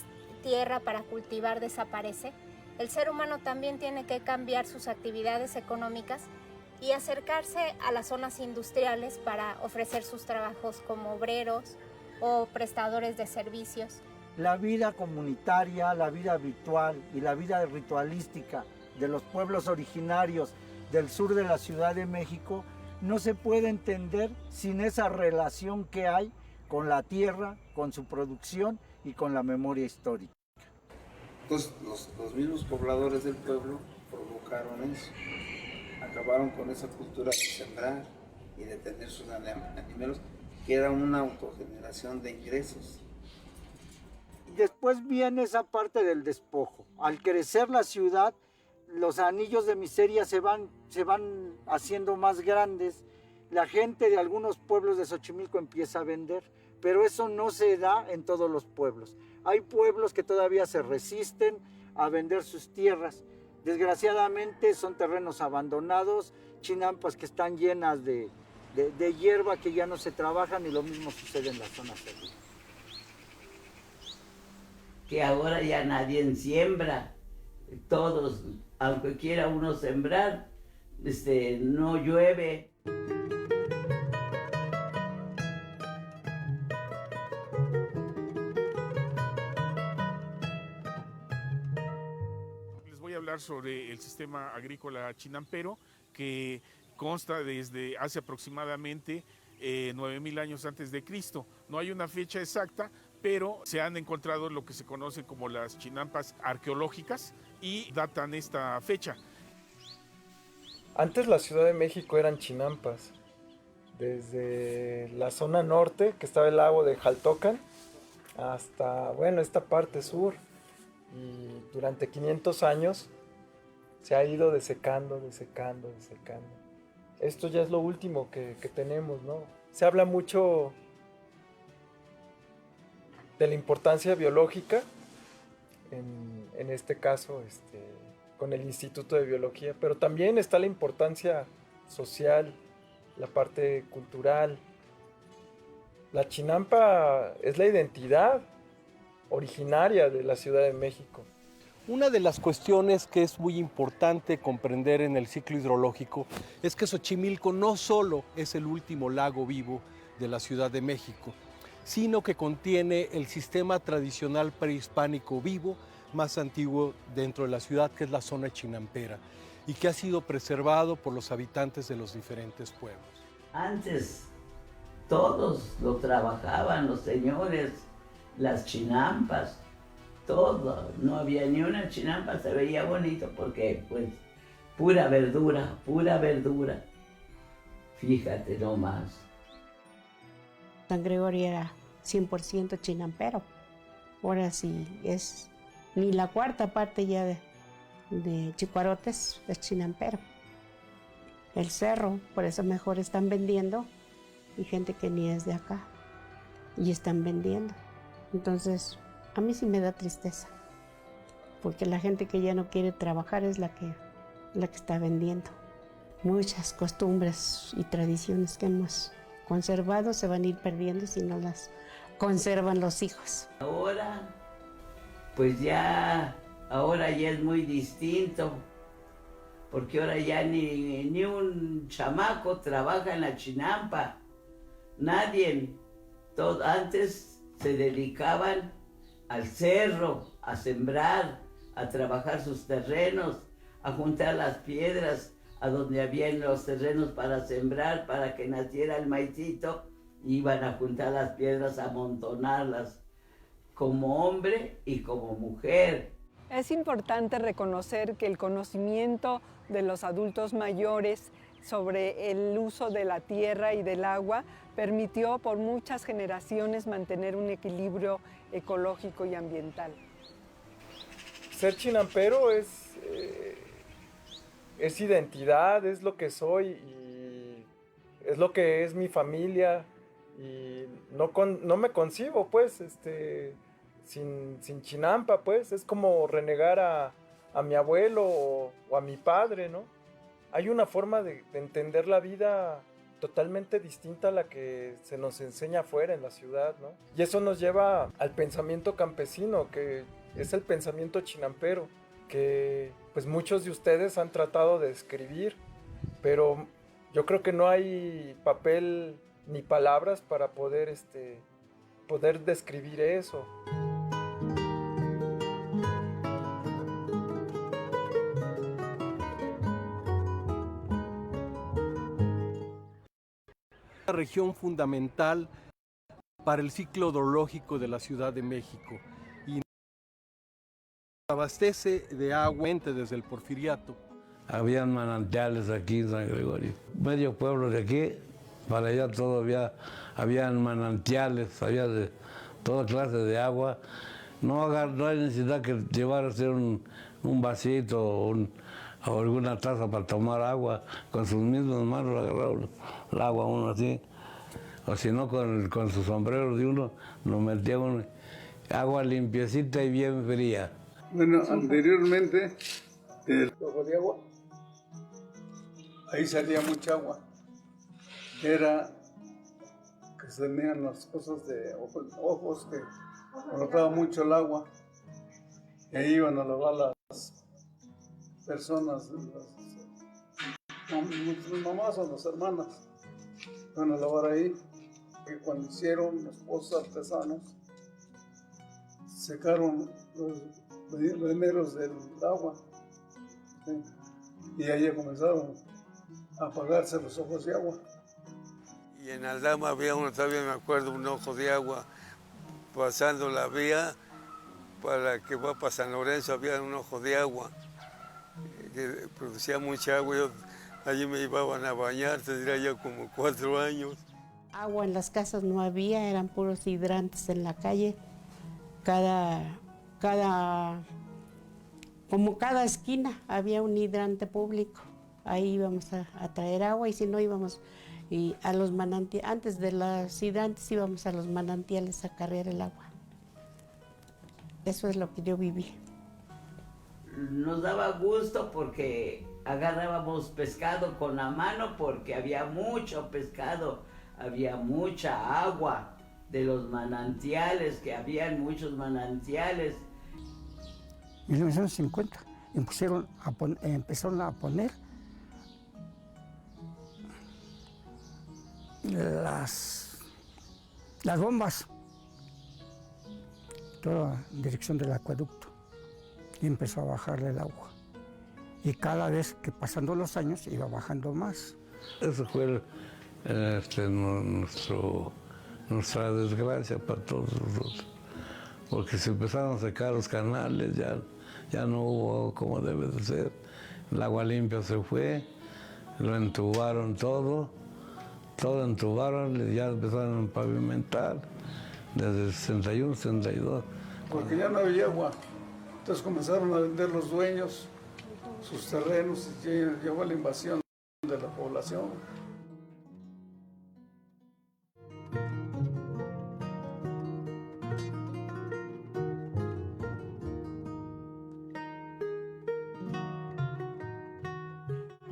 tierra para cultivar desaparece, el ser humano también tiene que cambiar sus actividades económicas y acercarse a las zonas industriales para ofrecer sus trabajos como obreros o prestadores de servicios. La vida comunitaria, la vida habitual y la vida ritualística de los pueblos originarios del sur de la Ciudad de México no se puede entender sin esa relación que hay con la tierra, con su producción y con la memoria histórica. Entonces los mismos pobladores del pueblo provocaron eso, acabaron con esa cultura de sembrar y de tener sus animales, que era una autogeneración de ingresos. Después viene esa parte del despojo. Al crecer la ciudad, los anillos de miseria se van haciendo más grandes. La gente de algunos pueblos de Xochimilco empieza a vender, pero eso no se da en todos los pueblos. Hay pueblos que todavía se resisten a vender sus tierras. Desgraciadamente son terrenos abandonados, chinampas que están llenas de hierba que ya no se trabajan, y lo mismo sucede en la zona servil. Que ahora ya nadie siembra, todos, aunque quiera uno sembrar, no llueve. Les voy a hablar sobre el sistema agrícola chinampero, que consta desde hace aproximadamente 9,000 años antes de Cristo. No hay una fecha exacta, pero se han encontrado lo que se conoce como las chinampas arqueológicas y datan esta fecha. Antes la Ciudad de México eran chinampas. Desde la zona norte, que estaba el lago de Jaltocan, hasta, esta parte sur. Y durante 500 años se ha ido desecando. Esto ya es lo último que tenemos, ¿no? Se habla mucho de la importancia biológica, en este caso con el Instituto de Biología, pero también está la importancia social, la parte cultural. La chinampa es la identidad originaria de la Ciudad de México. Una de las cuestiones que es muy importante comprender en el ciclo hidrológico es que Xochimilco no solo es el último lago vivo de la Ciudad de México, sino que contiene el sistema tradicional prehispánico vivo más antiguo dentro de la ciudad, que es la zona chinampera, y que ha sido preservado por los habitantes de los diferentes pueblos. Antes todos lo trabajaban, los señores, las chinampas, todo. No había ni una chinampa, se veía bonito porque pues pura verdura. Fíjate nomás. San Gregorio era 100% chinampero. Ahora sí es ni la cuarta parte ya de Chicuarotes es chinampero. el cerro, por eso mejor están vendiendo, y gente que ni es de acá, y están vendiendo. Entonces, a mí sí me da tristeza, porque la gente que ya no quiere trabajar es la que está vendiendo. Muchas costumbres y tradiciones que hemos conservado se van a ir perdiendo si no las conservan los hijos. Ahora, pues ahora ya es muy distinto, porque ahora ya ni un chamaco trabaja en la chinampa, nadie. Antes se dedicaban al cerro, a sembrar, a trabajar sus terrenos, a juntar las piedras a donde habían los terrenos para sembrar, para que naciera el maicito, iban a juntar las piedras, a amontonarlas, como hombre y como mujer. Es importante reconocer que el conocimiento de los adultos mayores sobre el uso de la tierra y del agua permitió por muchas generaciones mantener un equilibrio ecológico y ambiental. Ser chinampero es identidad, es lo que soy y es lo que es mi familia, y no me concibo pues sin chinampa, pues es como renegar a mi abuelo o a mi padre, ¿no? Hay una forma de entender la vida totalmente distinta a la que se nos enseña afuera en la ciudad, ¿no? Y eso nos lleva al pensamiento campesino, que es el pensamiento chinampero, que pues muchos de ustedes han tratado de escribir, pero yo creo que no hay papel ni palabras para poder describir eso. Una región fundamental para el ciclo hidrológico de la Ciudad de México y abastece de agua desde el Porfiriato. Habían manantiales aquí en San Gregorio. Medio pueblo de aquí, para allá todavía habían manantiales, había de toda clase de agua. No hay necesidad que llevar a hacer un vasito o alguna taza para tomar agua. Con sus mismas manos agarraba el agua uno así. O si no, con su sombrero de uno, nos metía uno agua limpiecita y bien fría. Bueno, anteriormente, del ojo de agua, ahí salía mucha agua. Era que se tenían las cosas de ojos que brotaba mucho el agua. Y ahí iban a lavar las personas, las mamás o las hermanas, iban a lavar ahí. Y cuando hicieron los pozos artesanos, secaron los veneros del agua, ¿sí? Y ahí comenzaron a apagarse los ojos de agua. Y en Aldama había todavía me acuerdo, un ojo de agua pasando la vía para que va para San Lorenzo, había un ojo de agua que producía mucha agua. Allí me llevaban a bañar, tendría ya como 4 años. Agua en las casas no había, eran puros hidrantes en la calle. Como cada esquina había un hidrante público. Ahí íbamos a traer agua, y si no íbamos a los manantiales. Antes de los hidrantes íbamos a los manantiales a cargar el agua. Eso es lo que yo viví. Nos daba gusto porque agarrábamos pescado con la mano, porque había mucho pescado, había mucha agua de los manantiales, que habían muchos manantiales. En 1950 empezaron a poner las bombas, toda en dirección del acueducto, y empezó a bajarle el agua. Y cada vez que pasando los años iba bajando más. Eso fue nuestra desgracia para todos nosotros, porque se empezaron a secar los canales, ya no hubo como debe de ser. El agua limpia se fue, lo entubaron todo entubaron, y ya empezaron a pavimentar desde el 61, 62. Porque ya no había agua, entonces comenzaron a vender los dueños sus terrenos, y llegó la invasión de la población.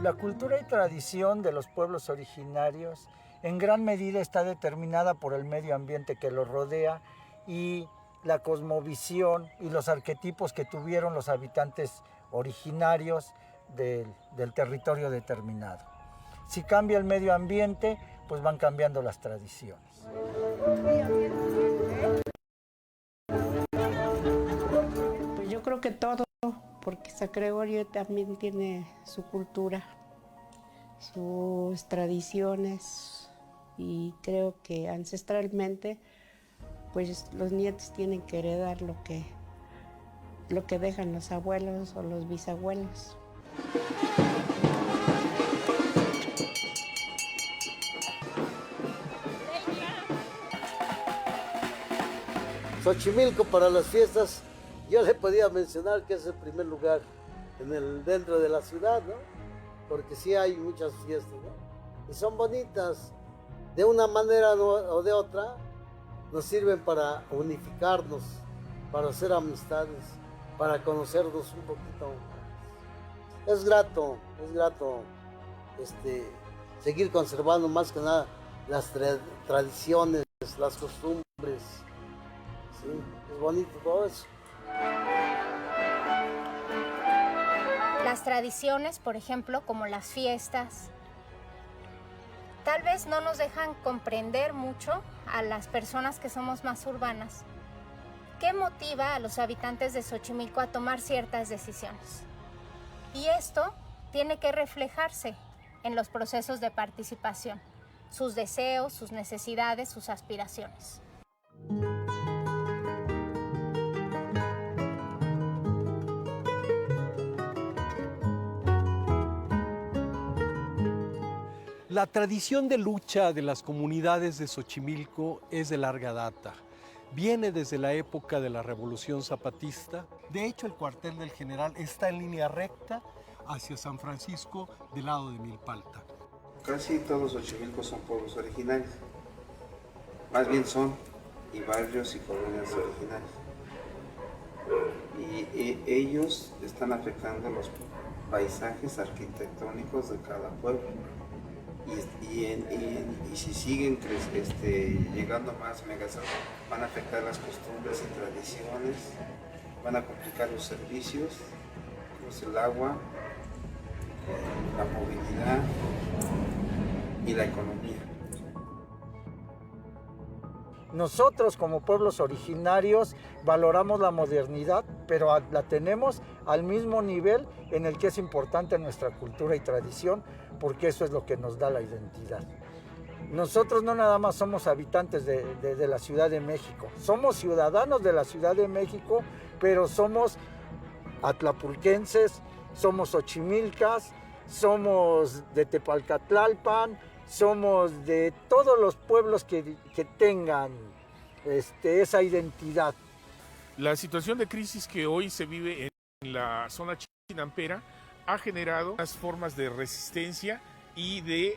La cultura y tradición de los pueblos originarios en gran medida está determinada por el medio ambiente que los rodea y la cosmovisión y los arquetipos que tuvieron los habitantes originarios del territorio determinado. Si cambia el medio ambiente, pues van cambiando las tradiciones. Pues yo creo que todo, porque San Gregorio también tiene su cultura, sus tradiciones, y creo que ancestralmente pues los nietos tienen que heredar lo que dejan los abuelos o los bisabuelos. Xochimilco para las fiestas, yo le podía mencionar que es el primer lugar dentro de la ciudad, ¿no? Porque sí hay muchas fiestas, ¿no? Y son bonitas, de una manera o de otra, nos sirven para unificarnos, para hacer amistades, para conocernos un poquito más. Es grato seguir conservando más que nada las tradiciones, las costumbres. Sí, es bonito todo eso. Las tradiciones, por ejemplo, como las fiestas, tal vez no nos dejan comprender mucho a las personas que somos más urbanas qué motiva a los habitantes de Xochimilco a tomar ciertas decisiones. Y esto tiene que reflejarse en los procesos de participación, sus deseos, sus necesidades, sus aspiraciones. La tradición de lucha de las comunidades de Xochimilco es de larga data. Viene desde la época de la Revolución Zapatista. De hecho, el cuartel del general está en línea recta hacia San Francisco del lado de Milpalta. Casi todos Xochimilco son pueblos originarios. Más bien son y barrios y colonias originarios. Y ellos están afectando los paisajes arquitectónicos de cada pueblo. Y si siguen llegando más megas, van a afectar las costumbres y tradiciones, van a complicar los servicios, como el agua, la movilidad y la economía. Nosotros como pueblos originarios valoramos la modernidad, pero la tenemos al mismo nivel en el que es importante nuestra cultura y tradición, porque eso es lo que nos da la identidad. Nosotros no nada más somos habitantes de la Ciudad de México, somos ciudadanos de la Ciudad de México, pero somos atlapulquenses, somos xochimilcas, somos de Tepalcatlalpan, somos de todos los pueblos que tengan esa identidad. La situación de crisis que hoy se vive en la zona chinampera ha generado unas formas de resistencia y de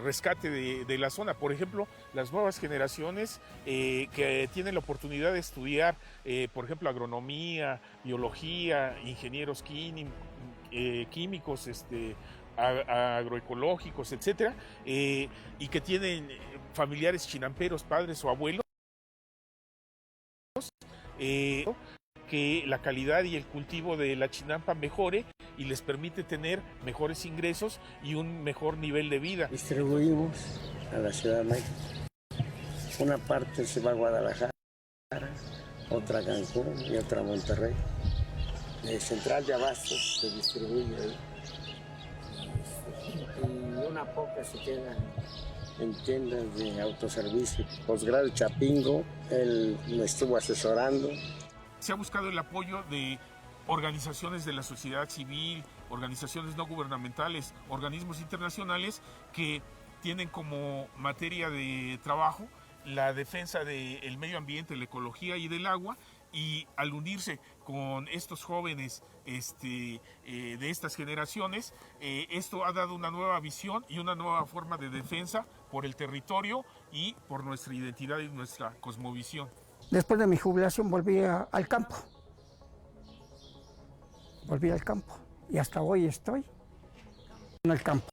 rescate de la zona. Por ejemplo, las nuevas generaciones que tienen la oportunidad de estudiar, por ejemplo, agronomía, biología, ingenieros químicos, agroecológicos, etcétera, y que tienen familiares chinamperos, padres o abuelos, que la calidad y el cultivo de la chinampa mejore y les permite tener mejores ingresos y un mejor nivel de vida. Distribuimos a la Ciudad de México. Una parte se va a Guadalajara, otra a Cancún y otra a Monterrey. El central de abastos se distribuye ahí. Y una poca se queda en tiendas de autoservicio. Posgrado Chapingo, él me estuvo asesorando. Se ha buscado el apoyo de organizaciones de la sociedad civil, organizaciones no gubernamentales, organismos internacionales que tienen como materia de trabajo la defensa del medio ambiente, la ecología y del agua, y al unirse con estos jóvenes de estas generaciones, esto ha dado una nueva visión y una nueva forma de defensa por el territorio y por nuestra identidad y nuestra cosmovisión. Después de mi jubilación volví al campo. Volví al campo y hasta hoy estoy en el campo.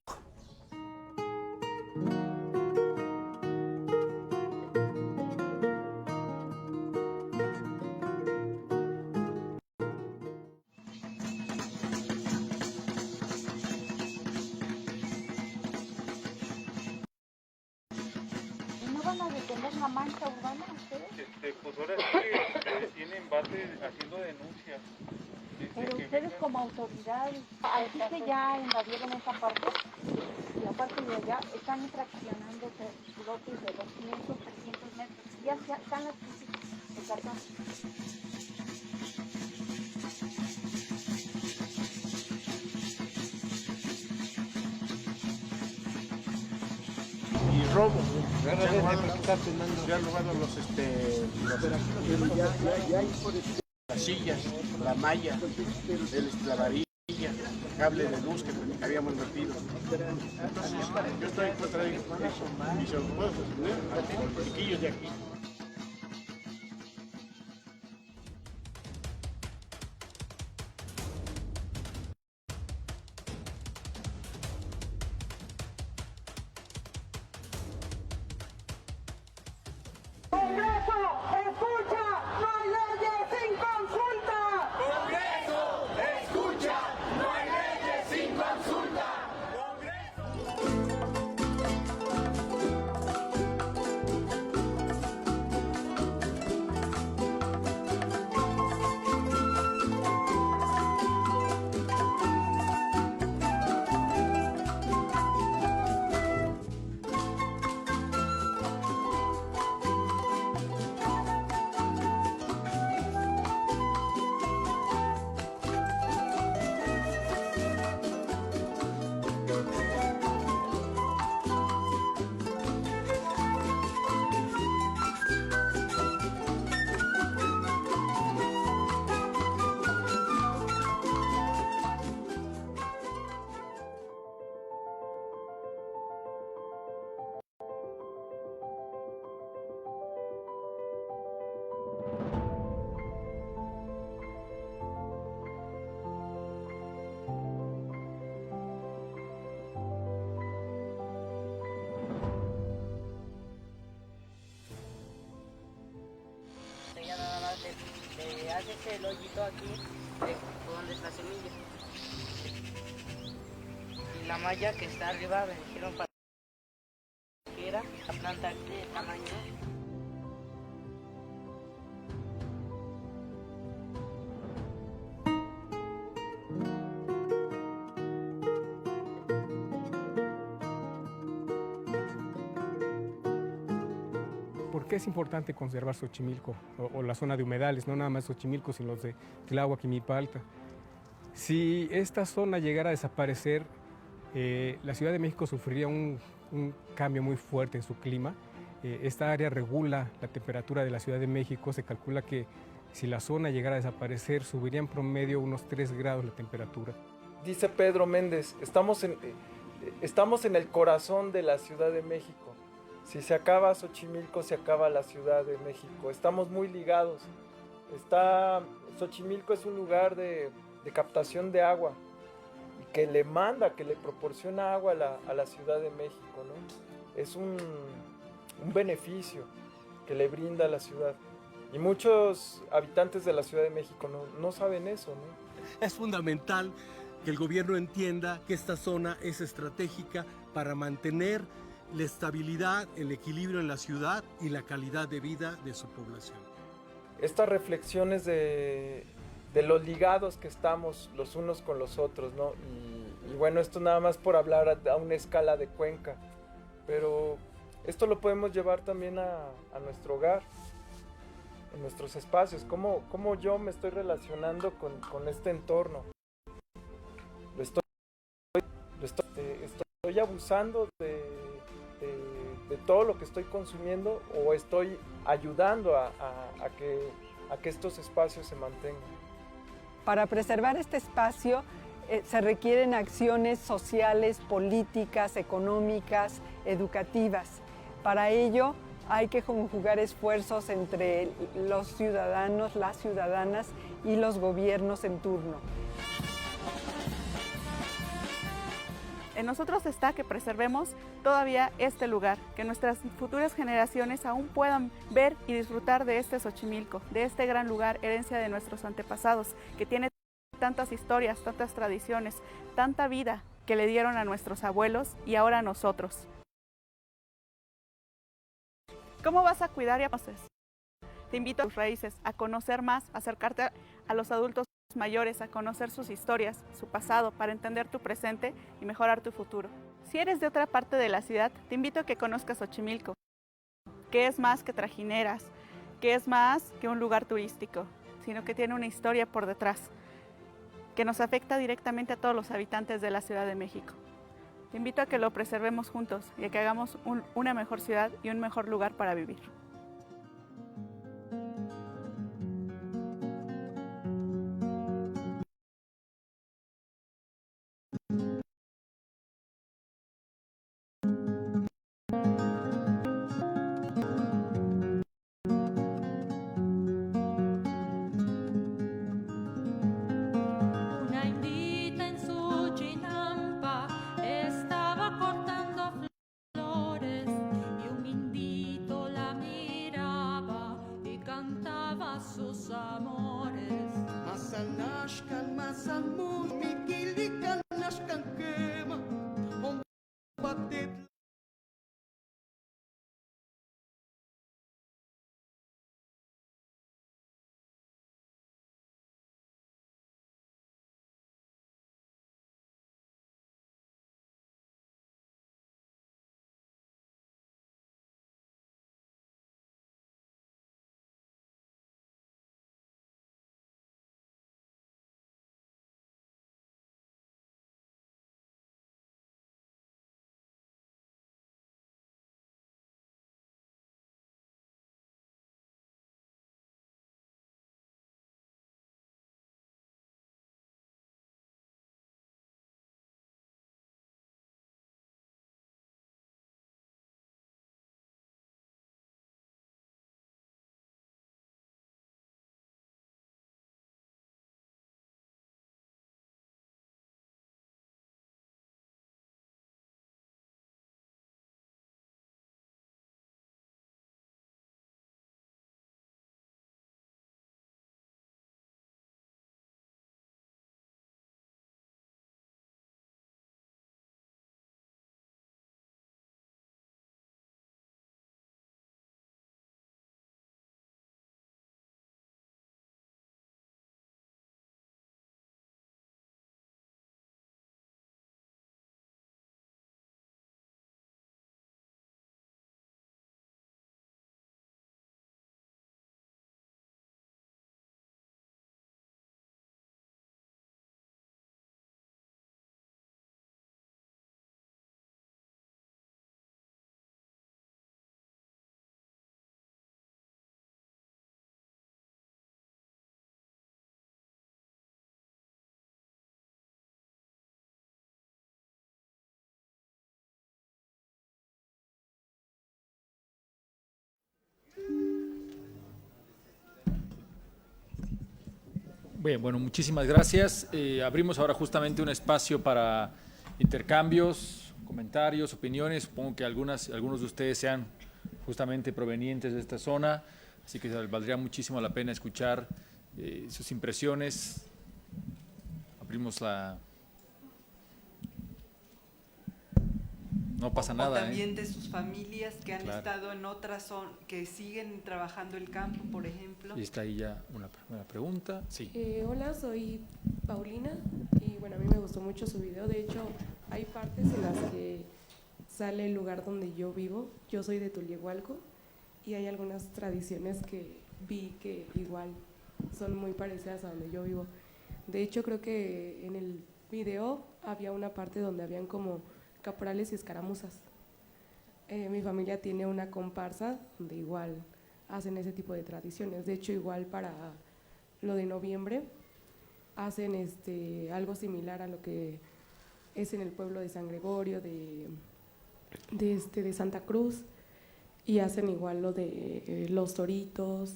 ¿No van a detener la mancha urbana ustedes? Pues ahora sí que tienen base haciendo denuncias. Pero ustedes como autoridades, aquí que ya invadieron esa parte, y aparte de allá, están fraccionando lotes de 200, 300 metros. Ya están las crisis de cartón. Y robo. Ya han robado las sillas, la malla, la varilla, cable de luz que habíamos metido. Entonces, yo estoy en contra de eso y se lo puedo sostener a los chiquillos de aquí. Ya nada más le haces el hoyito aquí, donde es la semilla. Y la malla que está arriba me dijeron para que era la planta de tamaño. ¿Por qué es importante conservar Xochimilco o la zona de humedales? No nada más Xochimilco, sino los de Tláhuac y Milpa Alta. Si esta zona llegara a desaparecer, la Ciudad de México sufriría un cambio muy fuerte en su clima. Esta área regula la temperatura de la Ciudad de México. Se calcula que si la zona llegara a desaparecer, subiría en promedio unos 3 grados la temperatura. Dice Pedro Méndez, estamos en el corazón de la Ciudad de México. Si se acaba Xochimilco, se acaba la Ciudad de México. Estamos muy ligados. Xochimilco es un lugar de captación de agua y que le proporciona agua a la Ciudad de México, ¿no? Es un beneficio que le brinda a la ciudad. Y muchos habitantes de la Ciudad de México no saben eso, ¿no? Es fundamental que el gobierno entienda que esta zona es estratégica para mantener la estabilidad, el equilibrio en la ciudad y la calidad de vida de su población. Estas reflexiones de los ligados que estamos los unos con los otros, ¿no? Y bueno, esto nada más por hablar a una escala de Cuenca, pero esto lo podemos llevar también a nuestro hogar, en nuestros espacios, cómo yo me estoy relacionando con este entorno. Estoy abusando de todo lo que estoy consumiendo o estoy ayudando a a que estos espacios se mantengan. Para preservar este espacio se requieren acciones sociales, políticas, económicas, educativas. Para ello hay que conjugar esfuerzos entre los ciudadanos, las ciudadanas y los gobiernos en turno. En nosotros está que preservemos todavía este lugar, que nuestras futuras generaciones aún puedan ver y disfrutar de este Xochimilco, de este gran lugar, herencia de nuestros antepasados, que tiene tantas historias, tantas tradiciones, tanta vida que le dieron a nuestros abuelos y ahora a nosotros. ¿Cómo vas a cuidar y conocer? Te invito a tus raíces, a conocer más, a acercarte a los adultos mayores, a conocer sus historias, su pasado, para entender tu presente y mejorar tu futuro. Si eres de otra parte de la ciudad, te invito a que conozcas Xochimilco, que es más que trajineras, que es más que un lugar turístico, sino que tiene una historia por detrás, que nos afecta directamente a todos los habitantes de la Ciudad de México. Te invito a que lo preservemos juntos y a que hagamos una mejor ciudad y un mejor lugar para vivir. Una indita en su chinampa estaba cortando flores y un indito la miraba y cantaba sus amores. Masanashkan, masamun, mikilikan, nashkan kema, ombatit. Bien, bueno, muchísimas gracias. Abrimos ahora justamente un espacio para intercambios, comentarios, opiniones. Supongo que algunos de ustedes sean justamente provenientes de esta zona, así que valdría muchísimo la pena escuchar sus impresiones. Abrimos la... No pasa nada. O también de sus familias que han estado en otras zonas, que siguen trabajando el campo, por ejemplo. Y está ahí ya una pregunta. Sí. Hola, soy Paulina y bueno, a mí me gustó mucho su video. De hecho, hay partes en las que sale el lugar donde yo vivo. Yo soy de Tulyehualco y hay algunas tradiciones que vi que igual son muy parecidas a donde yo vivo. De hecho, creo que en el video había una parte donde habían como caporales y escaramuzas. Mi familia tiene una comparsa donde igual hacen ese tipo de tradiciones. De hecho, igual para lo de noviembre hacen algo similar a lo que es en el pueblo de San Gregorio, de Santa Cruz, y hacen igual lo de los toritos,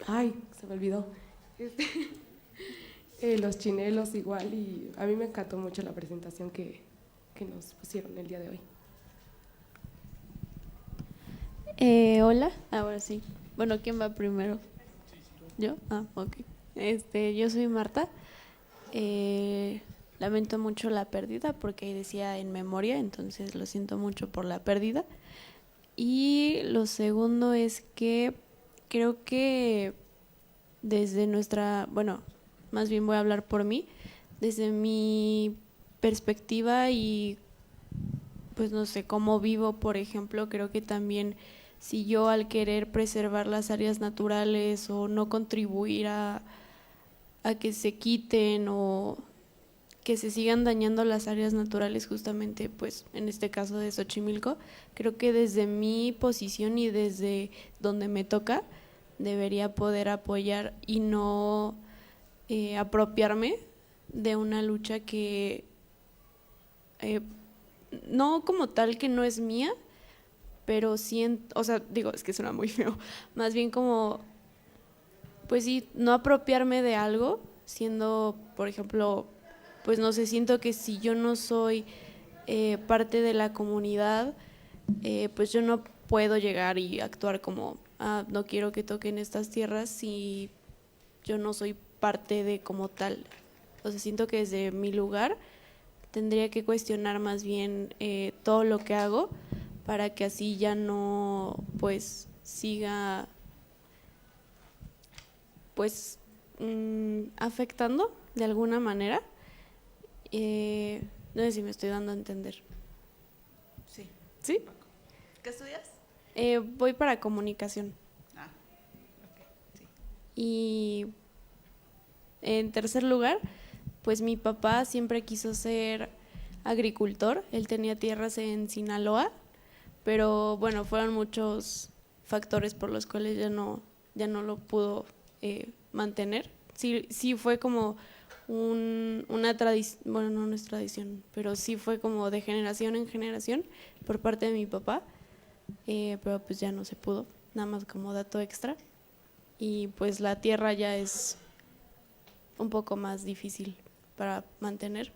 ay, se me olvidó, los chinelos igual, y a mí me encantó mucho la presentación que nos pusieron el día de hoy. Hola, ahora sí. Bueno, ¿quién va primero? ¿Yo? Ah, ok. Yo soy Marta. Lamento mucho la pérdida porque ahí decía en memoria, entonces lo siento mucho por la pérdida. Y lo segundo es que creo que desde bueno, más bien voy a hablar por mí, desde mi perspectiva y pues no sé, cómo vivo, por ejemplo, creo que también si yo al querer preservar las áreas naturales o no contribuir a que se quiten o que se sigan dañando las áreas naturales, justamente pues en este caso de Xochimilco, creo que desde mi posición y desde donde me toca debería poder apoyar y no apropiarme de una lucha que no como tal que no es mía, pero siento, o sea, digo, es que suena muy feo, más bien como, pues sí, no apropiarme de algo, siendo, por ejemplo, pues no sé, siento que si yo no soy parte de la comunidad, pues yo no puedo llegar y actuar como, no quiero que toquen estas tierras si yo no soy parte de como tal. O sea, siento que desde mi lugar tendría que cuestionar más bien todo lo que hago para que así ya no pues siga pues afectando de alguna manera. No sé si me estoy dando a entender. Sí. ¿Sí? ¿Qué estudias? Voy para comunicación. Ok, sí. Y en tercer lugar, pues mi papá siempre quiso ser agricultor. Él tenía tierras en Sinaloa, pero bueno, fueron muchos factores por los cuales ya no lo pudo mantener. Sí fue como una tradición, bueno, no es tradición, pero sí fue como de generación en generación por parte de mi papá, pero pues ya no se pudo, nada más como dato extra. Y pues la tierra ya es un poco más difícil para mantener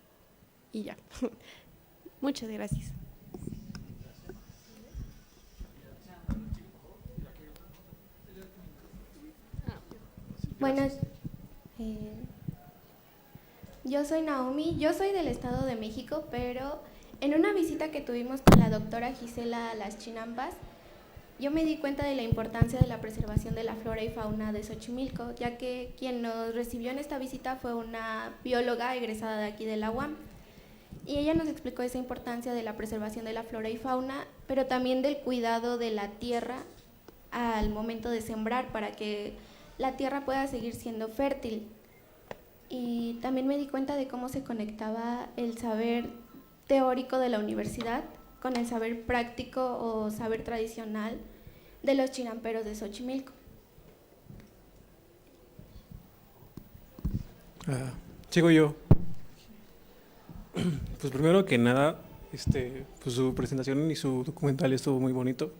y ya. Muchas gracias. Buenas. Yo soy Naomi, yo soy del Estado de México, pero en una visita que tuvimos con la doctora Gisela a las Chinampas, yo me di cuenta de la importancia de la preservación de la flora y fauna de Xochimilco, ya que quien nos recibió en esta visita fue una bióloga egresada de aquí de la UAM. Y ella nos explicó esa importancia de la preservación de la flora y fauna, pero también del cuidado de la tierra al momento de sembrar para que la tierra pueda seguir siendo fértil. Y también me di cuenta de cómo se conectaba el saber teórico de la universidad con el saber práctico o saber tradicional de los chinamperos de Xochimilco. Sigo yo. Pues primero que nada, pues su presentación y su documental estuvo muy bonito.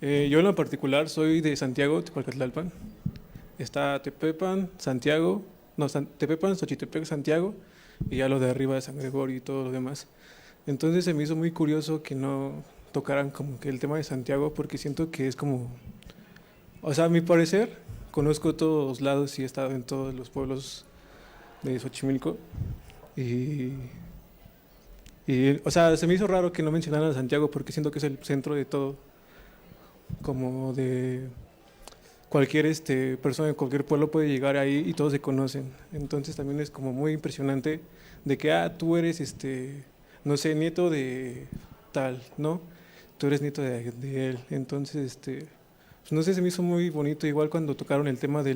Yo en lo particular soy de Santiago, Tepalcatlalpan. Está Tepepan, Santiago, no, Tepepan, Xochitepec, Santiago, y ya lo de arriba de San Gregorio y todo lo demás. Entonces se me hizo muy curioso que no tocaran como que el tema de Santiago, porque siento que es como, o sea, a mi parecer, conozco todos lados y he estado en todos los pueblos de Xochimilco, y o sea, se me hizo raro que no mencionaran a Santiago, porque siento que es el centro de todo, como de cualquier persona de cualquier pueblo puede llegar ahí y todos se conocen. Entonces también es como muy impresionante de que, tú eres, no sé, nieto de tal, ¿no? Tú eres nieto de él. Entonces, pues no sé, se me hizo muy bonito, igual cuando tocaron el tema de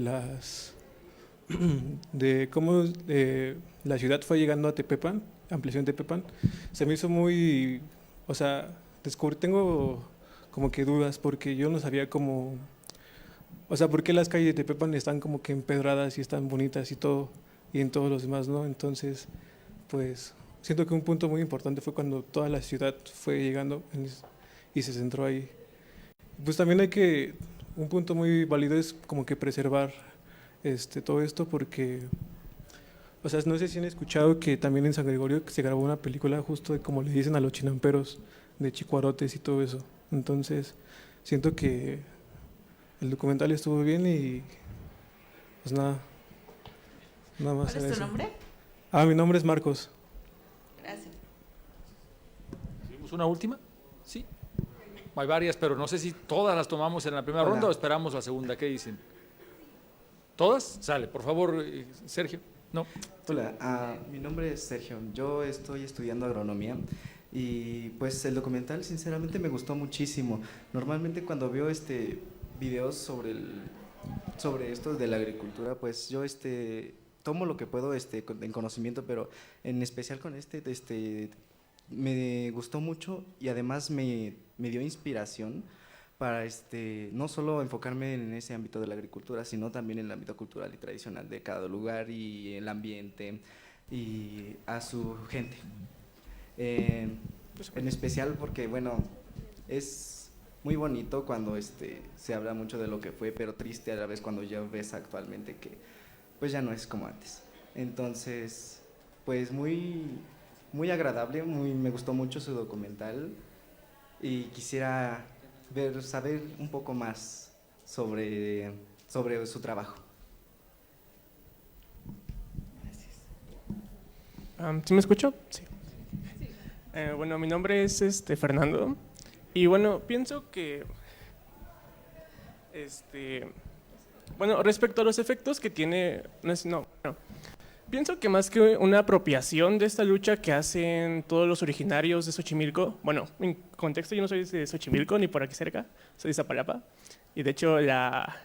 de cómo la ciudad fue llegando a Tepepan, ampliación de Tepepan, se me hizo muy, o sea, tengo como que dudas, porque yo no sabía cómo, o sea, por qué las calles de Tepepan están como que empedradas y están bonitas y todo, y en todos los demás no. Entonces, pues siento que un punto muy importante fue cuando toda la ciudad fue llegando y se centró ahí. Pues también un punto muy válido es como que preservar todo esto, porque, o sea, no sé si han escuchado que también en San Gregorio se grabó una película justo de como le dicen a los chinamperos, de chicuarotes y todo eso. Entonces, siento que el documental estuvo bien y pues nada más. ¿Cuál es tu nombre? Mi nombre es Marcos. Gracias. ¿Seguimos una última? Sí. Hay varias, pero no sé si todas las tomamos en la primera ronda o esperamos la segunda. ¿Qué dicen? ¿Todas? Sale, por favor, Sergio. No. Hola, mi nombre es Sergio. Yo estoy estudiando agronomía y pues el documental sinceramente me gustó muchísimo. Normalmente cuando veo videos sobre esto de la agricultura, pues yo tomo lo que puedo en conocimiento, pero en especial con me gustó mucho y además me dio inspiración para no solo enfocarme en ese ámbito de la agricultura, sino también en el ámbito cultural y tradicional de cada lugar y el ambiente y a su gente. En especial porque, bueno, es muy bonito cuando se habla mucho de lo que fue, pero triste a la vez cuando ya ves actualmente que pues ya no es como antes. Entonces, pues muy agradable, me gustó mucho su documental y quisiera saber un poco más sobre su trabajo. ¿Sí me escucho? Sí. Bueno, mi nombre es Fernando y bueno, pienso que bueno, respecto a los efectos que tiene, pienso que más que una apropiación de esta lucha que hacen todos los originarios de Xochimilco, bueno, en contexto yo no soy de Xochimilco ni por aquí cerca, soy de Iztapalapa, y de hecho la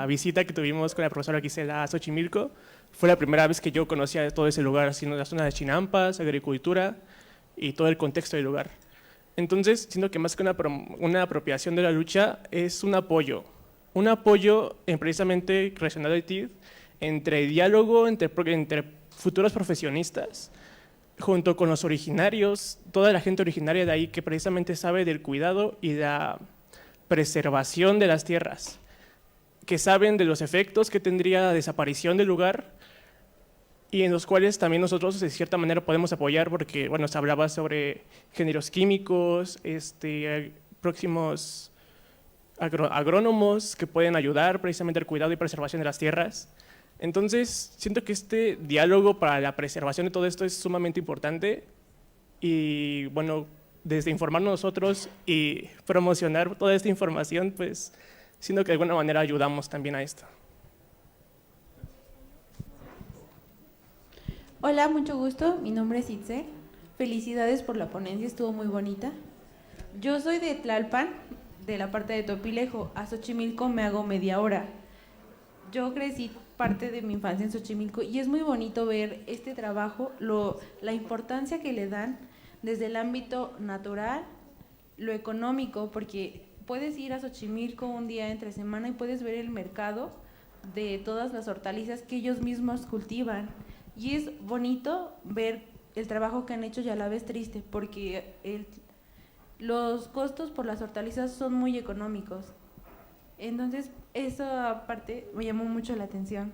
visita que tuvimos con la profesora Gisela a Xochimilco fue la primera vez que yo conocía todo ese lugar, sino la zona de Chinampas, agricultura y todo el contexto del lugar. Entonces, siento que más que una apropiación de la lucha es un apoyo en precisamente Regional de TID, entre diálogo, entre futuros profesionistas, junto con los originarios, toda la gente originaria de ahí que precisamente sabe del cuidado y la preservación de las tierras, que saben de los efectos que tendría la desaparición del lugar y en los cuales también nosotros de cierta manera podemos apoyar porque, bueno, se hablaba sobre ingenieros químicos, próximos agrónomos que pueden ayudar precisamente al cuidado y preservación de las tierras. Entonces, siento que este diálogo para la preservación de todo esto es sumamente importante y, bueno, desde informarnos nosotros y promocionar toda esta información, pues, siento que de alguna manera ayudamos también a esto. Hola, mucho gusto. Mi nombre es Itzel. Felicidades por la ponencia, estuvo muy bonita. Yo soy de Tlalpan, de la parte de Topilejo. A Xochimilco me hago media hora. Yo crecí parte de mi infancia en Xochimilco y es muy bonito ver este trabajo, la importancia que le dan desde el ámbito natural, lo económico, porque puedes ir a Xochimilco un día entre semana y puedes ver el mercado de todas las hortalizas que ellos mismos cultivan. Y es bonito ver el trabajo que han hecho y a la vez triste, porque los costos por las hortalizas son muy económicos. Entonces, esa parte me llamó mucho la atención.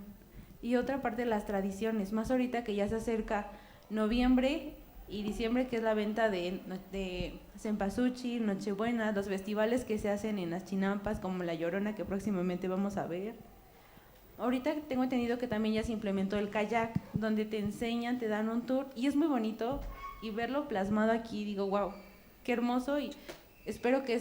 Y otra parte, las tradiciones, más ahorita que ya se acerca noviembre y diciembre, que es la venta de Cempasúchil, Nochebuena, los festivales que se hacen en las Chinampas, como La Llorona, que próximamente vamos a ver. Ahorita tengo entendido que también ya se implementó el kayak, donde te enseñan, te dan un tour, y es muy bonito, y verlo plasmado aquí, digo, wow, qué hermoso, y espero que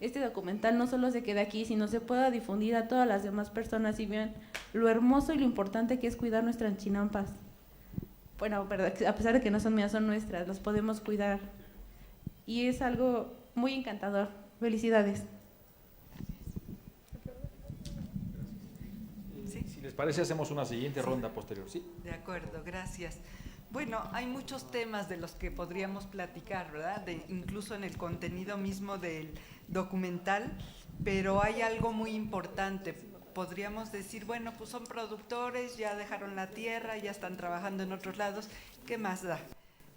este documental no solo se quede aquí, sino se pueda difundir a todas las demás personas y vean lo hermoso y lo importante que es cuidar nuestras chinampas. Bueno, verdad, a pesar de que no son mías, son nuestras, las podemos cuidar. Y es algo muy encantador. Felicidades. Si les parece, hacemos una siguiente ronda posterior, ¿sí? De acuerdo, gracias. Bueno, hay muchos temas de los que podríamos platicar, ¿verdad? Incluso en el contenido mismo del documental, pero hay algo muy importante. Podríamos decir, bueno, pues son productores, ya dejaron la tierra, ya están trabajando en otros lados, ¿qué más da?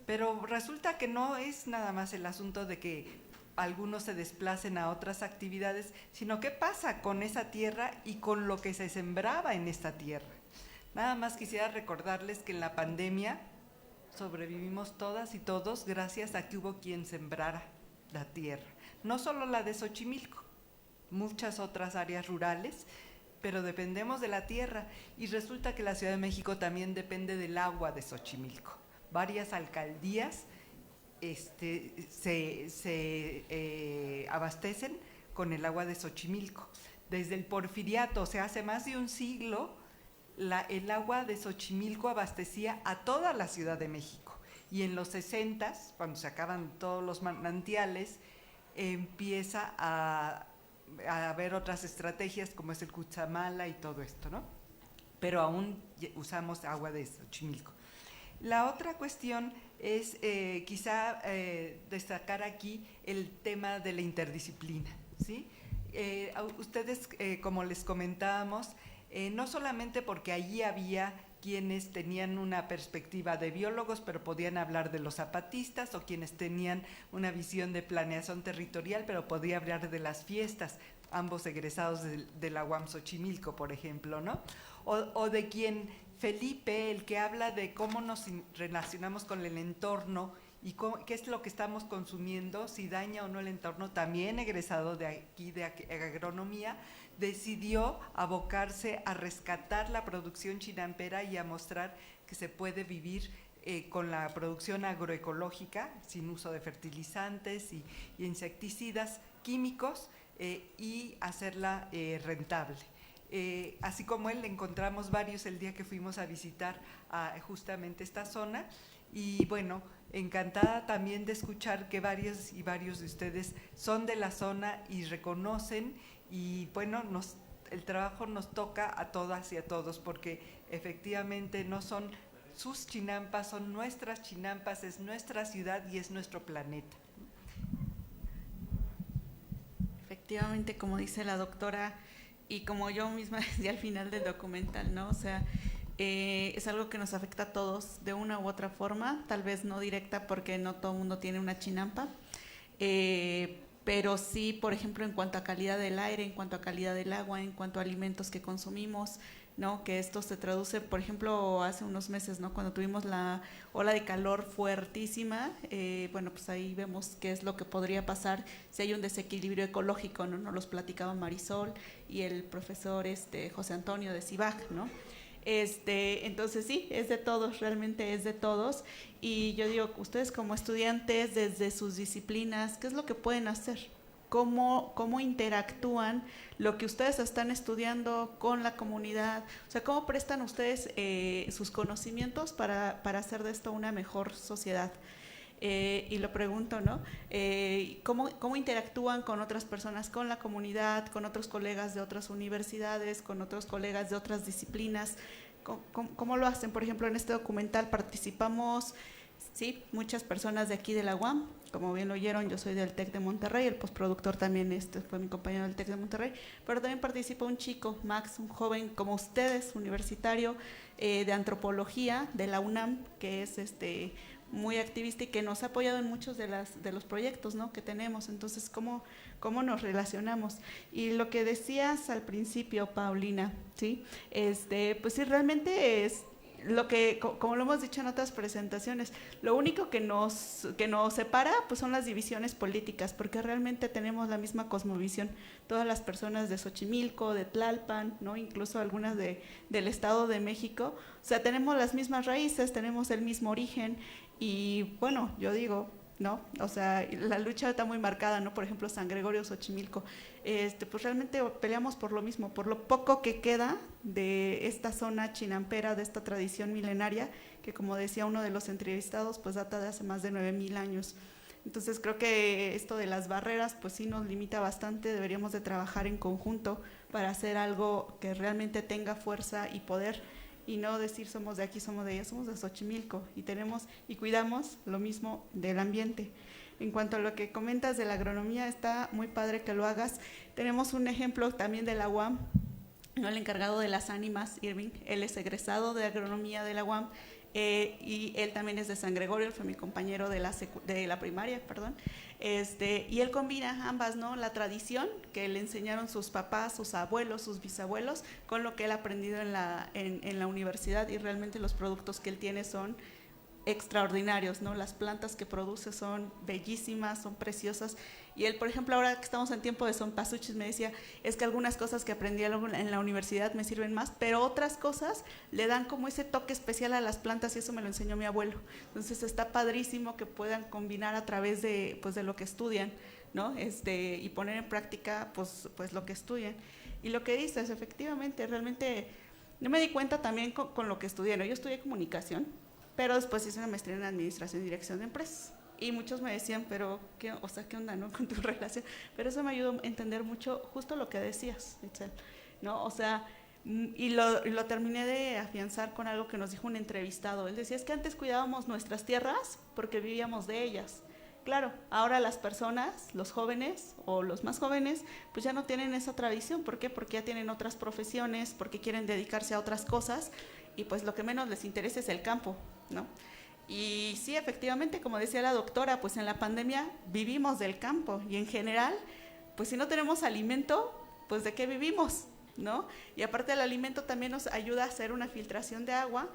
Pero resulta que no es nada más el asunto de que algunos se desplacen a otras actividades, sino qué pasa con esa tierra y con lo que se sembraba en esta tierra. Nada más quisiera recordarles que en la pandemia sobrevivimos todas y todos gracias a que hubo quien sembrara la tierra. No solo la de Xochimilco, muchas otras áreas rurales, pero dependemos de la tierra y resulta que la Ciudad de México también depende del agua de Xochimilco. Varias alcaldías se abastecen con el agua de Xochimilco. Desde el Porfiriato, o sea, hace más de un siglo, el agua de Xochimilco abastecía a toda la Ciudad de México. Y en los 60s, cuando se acaban todos los manantiales, empieza a haber otras estrategias como es el Cutzamala y todo esto, ¿no? Pero aún usamos agua de Xochimilco. La otra cuestión es quizá destacar aquí el tema de la interdisciplina, ¿sí? Ustedes, como les comentábamos, no solamente porque allí había quienes tenían una perspectiva de biólogos, pero podían hablar de los zapatistas, o quienes tenían una visión de planeación territorial, pero podía hablar de las fiestas, ambos egresados de la UAM Xochimilco, por ejemplo, ¿no? O de quien Felipe, el que habla de cómo nos relacionamos con el entorno y qué es lo que estamos consumiendo, si daña o no el entorno, también egresado de aquí, de agronomía, decidió abocarse a rescatar la producción chinampera y a mostrar que se puede vivir con la producción agroecológica, sin uso de fertilizantes y insecticidas químicos, y hacerla rentable. Así como él, encontramos varios el día que fuimos a visitar justamente esta zona, y bueno, encantada también de escuchar que varios de ustedes son de la zona y reconocen, y bueno, el trabajo nos toca a todas y a todos, porque efectivamente no son sus chinampas, son nuestras chinampas, es nuestra ciudad y es nuestro planeta. Efectivamente, como dice la doctora, y como yo misma decía al final del documental, ¿no? O sea, es algo que nos afecta a todos de una u otra forma, tal vez no directa porque no todo el mundo tiene una chinampa, pero sí, por ejemplo, en cuanto a calidad del aire, en cuanto a calidad del agua, en cuanto a alimentos que consumimos, ¿no? Que esto se traduce, por ejemplo, hace unos meses, ¿no? Cuando tuvimos la ola de calor fuertísima, bueno, pues ahí vemos qué es lo que podría pasar si hay un desequilibrio ecológico, ¿no? Nos los platicaba Marisol y el profesor José Antonio de CIVAC, ¿no? Entonces sí, es de todos, realmente es de todos, y yo digo, ustedes como estudiantes desde sus disciplinas, ¿qué es lo que pueden hacer? ¿Cómo interactúan lo que ustedes están estudiando con la comunidad? O sea, ¿cómo prestan ustedes sus conocimientos para hacer de esto una mejor sociedad? Y lo pregunto, ¿no? ¿Cómo interactúan con otras personas, con la comunidad, con otros colegas de otras universidades, con otros colegas de otras disciplinas? ¿Cómo lo hacen? Por ejemplo, en este documental participamos, sí, muchas personas de aquí de la UAM, como bien lo oyeron, yo soy del TEC de Monterrey, el postproductor también fue mi compañero del TEC de Monterrey, pero también participa un chico, Max, un joven como ustedes, universitario, de antropología de la UNAM, que es muy activista y que nos ha apoyado en muchos de los proyectos, ¿no? que tenemos. Entonces, ¿cómo nos relacionamos? Y lo que decías al principio, Paulina, ¿sí? Pues sí, realmente es lo que, como lo hemos dicho en otras presentaciones, lo único que nos separa pues son las divisiones políticas, porque realmente tenemos la misma cosmovisión, todas las personas de Xochimilco, de Tlalpan, ¿no? Incluso algunas del Estado de México, o sea, tenemos las mismas raíces, tenemos el mismo origen, y bueno, yo digo, ¿no? O sea, la lucha está muy marcada, ¿no? Por ejemplo, San Gregorio, Xochimilco, pues realmente peleamos por lo mismo, por lo poco que queda de esta zona chinampera, de esta tradición milenaria, que como decía uno de los entrevistados, pues data de hace más de 9,000 años. Entonces creo que esto de las barreras, pues sí nos limita bastante, deberíamos de trabajar en conjunto para hacer algo que realmente tenga fuerza y poder y no decir somos de aquí, somos de allá, somos de Xochimilco y tenemos y cuidamos lo mismo del ambiente. En cuanto a lo que comentas de la agronomía, está muy padre que lo hagas. Tenemos un ejemplo también de la UAM, ¿no? El encargado de las ánimas, Irving, él es egresado de agronomía de la UAM, y él también es de San Gregorio, fue mi compañero de la primaria, perdón, y él combina ambas, ¿no? La tradición que le enseñaron sus papás, sus abuelos, sus bisabuelos, con lo que él ha aprendido en la universidad, y realmente los productos que él tiene son extraordinarios, ¿no? Las plantas que produce son bellísimas, son preciosas, y él, por ejemplo, ahora que estamos en tiempo de sonpasuchis, me decía, es que algunas cosas que aprendí en la universidad me sirven más, pero otras cosas le dan como ese toque especial a las plantas, y eso me lo enseñó mi abuelo. Entonces está padrísimo que puedan combinar a través de, pues, de lo que estudian, ¿no? Y poner en práctica pues lo que estudian. Y lo que dices, efectivamente, realmente yo me di cuenta también con lo que estudié, ¿no? Yo estudié comunicación, pero después hice una maestría en administración y dirección de empresas. Y muchos me decían, pero, ¿qué onda, no? Con tu relación. Pero eso me ayudó a entender mucho justo lo que decías, Itzel, ¿no? O sea, y lo terminé de afianzar con algo que nos dijo un entrevistado. Él decía, es que antes cuidábamos nuestras tierras porque vivíamos de ellas. Claro, ahora las personas, los jóvenes o los más jóvenes, pues ya no tienen esa tradición. ¿Por qué? Porque ya tienen otras profesiones, porque quieren dedicarse a otras cosas, y pues lo que menos les interesa es el campo, ¿no? Y sí, efectivamente, como decía la doctora, pues en la pandemia vivimos del campo, y en general, pues si no tenemos alimento, pues ¿de qué vivimos?, ¿no? Y aparte del alimento también nos ayuda a hacer una filtración de agua,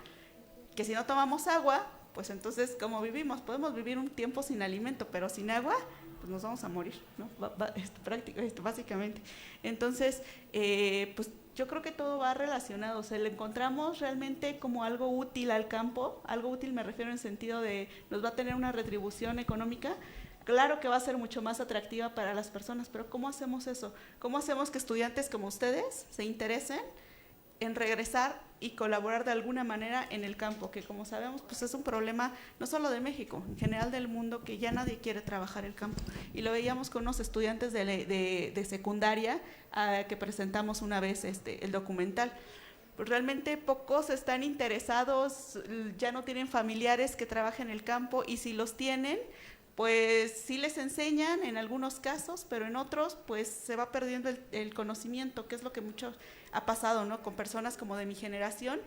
que si no tomamos agua, pues entonces, ¿cómo vivimos? Podemos vivir un tiempo sin alimento, pero sin agua, pues nos vamos a morir, ¿no? Básicamente. Entonces, pues yo creo que todo va relacionado. O sea, le encontramos realmente como algo útil al campo. Algo útil me refiero en el sentido de nos va a tener una retribución económica. Claro que va a ser mucho más atractiva para las personas, pero ¿cómo hacemos eso? ¿Cómo hacemos que estudiantes como ustedes se interesen en regresar y colaborar de alguna manera en el campo, que como sabemos pues es un problema no solo de México, en general del mundo, que ya nadie quiere trabajar el campo? Y lo veíamos con unos estudiantes de secundaria que presentamos una vez el documental. Pues realmente pocos están interesados, ya no tienen familiares que trabajen en el campo, y si los tienen, pues sí les enseñan en algunos casos, pero en otros pues se va perdiendo el conocimiento, que es lo que mucho ha pasado, ¿no? Con personas como de mi generación,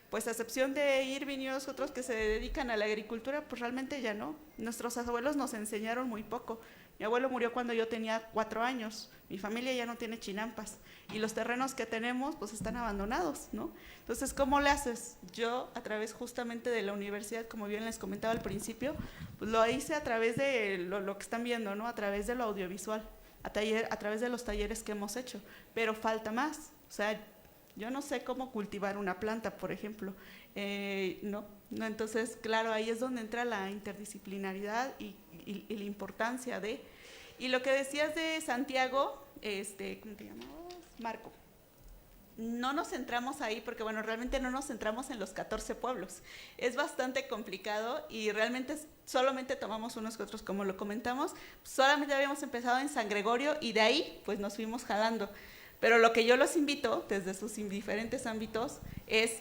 pues a excepción de Irving y otros que se dedican a la agricultura, pues realmente ya no. Nuestros abuelos nos enseñaron muy poco. Mi abuelo murió cuando yo tenía 4 años, mi familia ya no tiene chinampas, y los terrenos que tenemos pues están abandonados, ¿no? Entonces, ¿cómo le haces? Yo, a través justamente de la universidad, como bien les comentaba al principio, pues lo hice a través de lo que están viendo, ¿no? A través de lo audiovisual, a través de los talleres que hemos hecho, pero falta más. O sea, yo no sé cómo cultivar una planta, por ejemplo, no, entonces, claro, ahí es donde entra la interdisciplinaridad y la importancia de... Y lo que decías de Santiago, ¿cómo te llamas? Marco. No nos centramos ahí porque, bueno, realmente no nos centramos en los 14 pueblos. Es bastante complicado y realmente solamente tomamos unos que otros, como lo comentamos. Solamente habíamos empezado en San Gregorio y de ahí, pues, nos fuimos jalando. Pero lo que yo los invito, desde sus diferentes ámbitos, es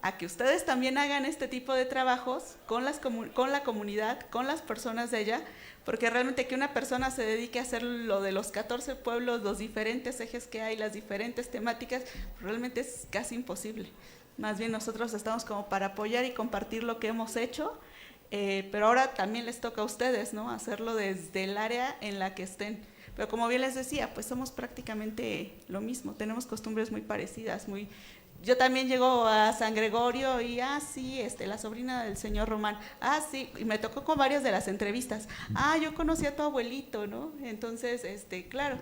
a que ustedes también hagan este tipo de trabajos con la comunidad, con las personas de allá, porque realmente que una persona se dedique a hacer lo de los 14 pueblos, los diferentes ejes que hay, las diferentes temáticas, realmente es casi imposible. Más bien nosotros estamos como para apoyar y compartir lo que hemos hecho, pero ahora también les toca a ustedes, ¿no? Hacerlo desde el área en la que estén. Pero como bien les decía, pues somos prácticamente lo mismo, tenemos costumbres muy parecidas, Yo también llego a San Gregorio y, sí, la sobrina del señor Román, sí, y me tocó con varias de las entrevistas, yo conocí a tu abuelito, ¿no? Entonces, claro,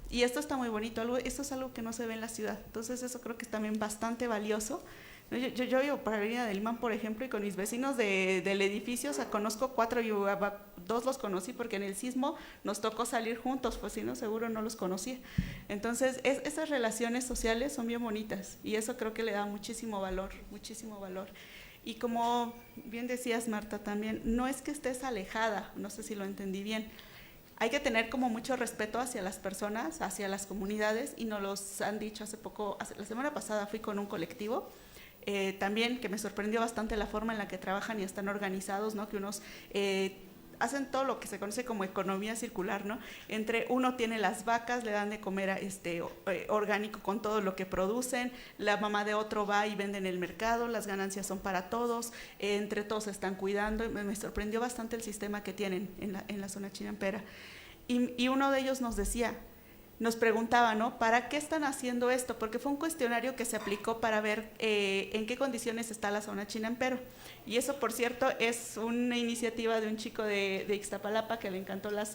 y esto está muy bonito, esto es algo que no se ve en la ciudad, entonces eso creo que es también bastante valioso. Yo vivo por la Avenida del Imán, por ejemplo, y con mis vecinos del edificio, o sea, conozco 4, y 2 los conocí porque en el sismo nos tocó salir juntos, pues si no, seguro no los conocía. Entonces, esas relaciones sociales son bien bonitas y eso creo que le da muchísimo valor, muchísimo valor. Y como bien decías, Marta, también, no es que estés alejada, no sé si lo entendí bien, hay que tener como mucho respeto hacia las personas, hacia las comunidades, y nos los han dicho hace poco, la semana pasada fui con un colectivo, También que me sorprendió bastante la forma en la que trabajan y están organizados, ¿no? Que unos hacen todo lo que se conoce como economía circular, ¿no? Entre uno tiene las vacas, le dan de comer orgánico con todo lo que producen, la mamá de otro va y vende en el mercado, las ganancias son para todos, entre todos se están cuidando. Me sorprendió bastante el sistema que tienen en la zona chinampera. Y uno de ellos nos preguntaba, ¿no? ¿Para qué están haciendo esto? Porque fue un cuestionario que se aplicó para ver en qué condiciones está la zona chinampero. Y eso, por cierto, es una iniciativa de un chico de Ixtapalapa que le encantó la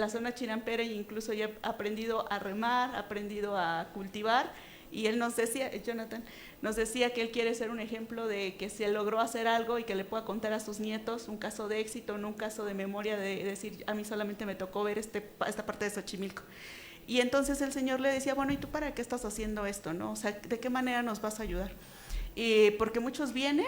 zona chinampera, e incluso ya ha aprendido a remar, ha aprendido a cultivar. Y él nos decía, Jonathan, nos decía que él quiere ser un ejemplo de que se logró hacer algo y que le pueda contar a sus nietos un caso de éxito, no un caso de memoria de decir, a mí solamente me tocó ver esta parte de Xochimilco. Y entonces el señor le decía, bueno, ¿y tú para qué estás haciendo esto, no? O sea, ¿de qué manera nos vas a ayudar? Porque muchos vienen,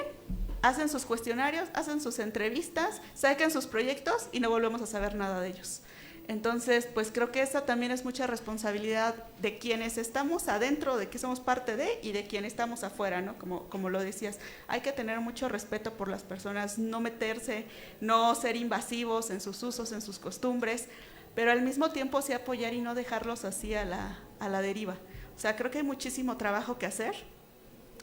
hacen sus cuestionarios, hacen sus entrevistas, sacan sus proyectos y no volvemos a saber nada de ellos. Entonces, pues creo que esa también es mucha responsabilidad de quienes estamos adentro, de que somos parte de, y de quienes estamos afuera, ¿no? Como lo decías, hay que tener mucho respeto por las personas, no meterse, no ser invasivos en sus usos, en sus costumbres, pero al mismo tiempo sí apoyar y no dejarlos así a la deriva. O sea, creo que hay muchísimo trabajo que hacer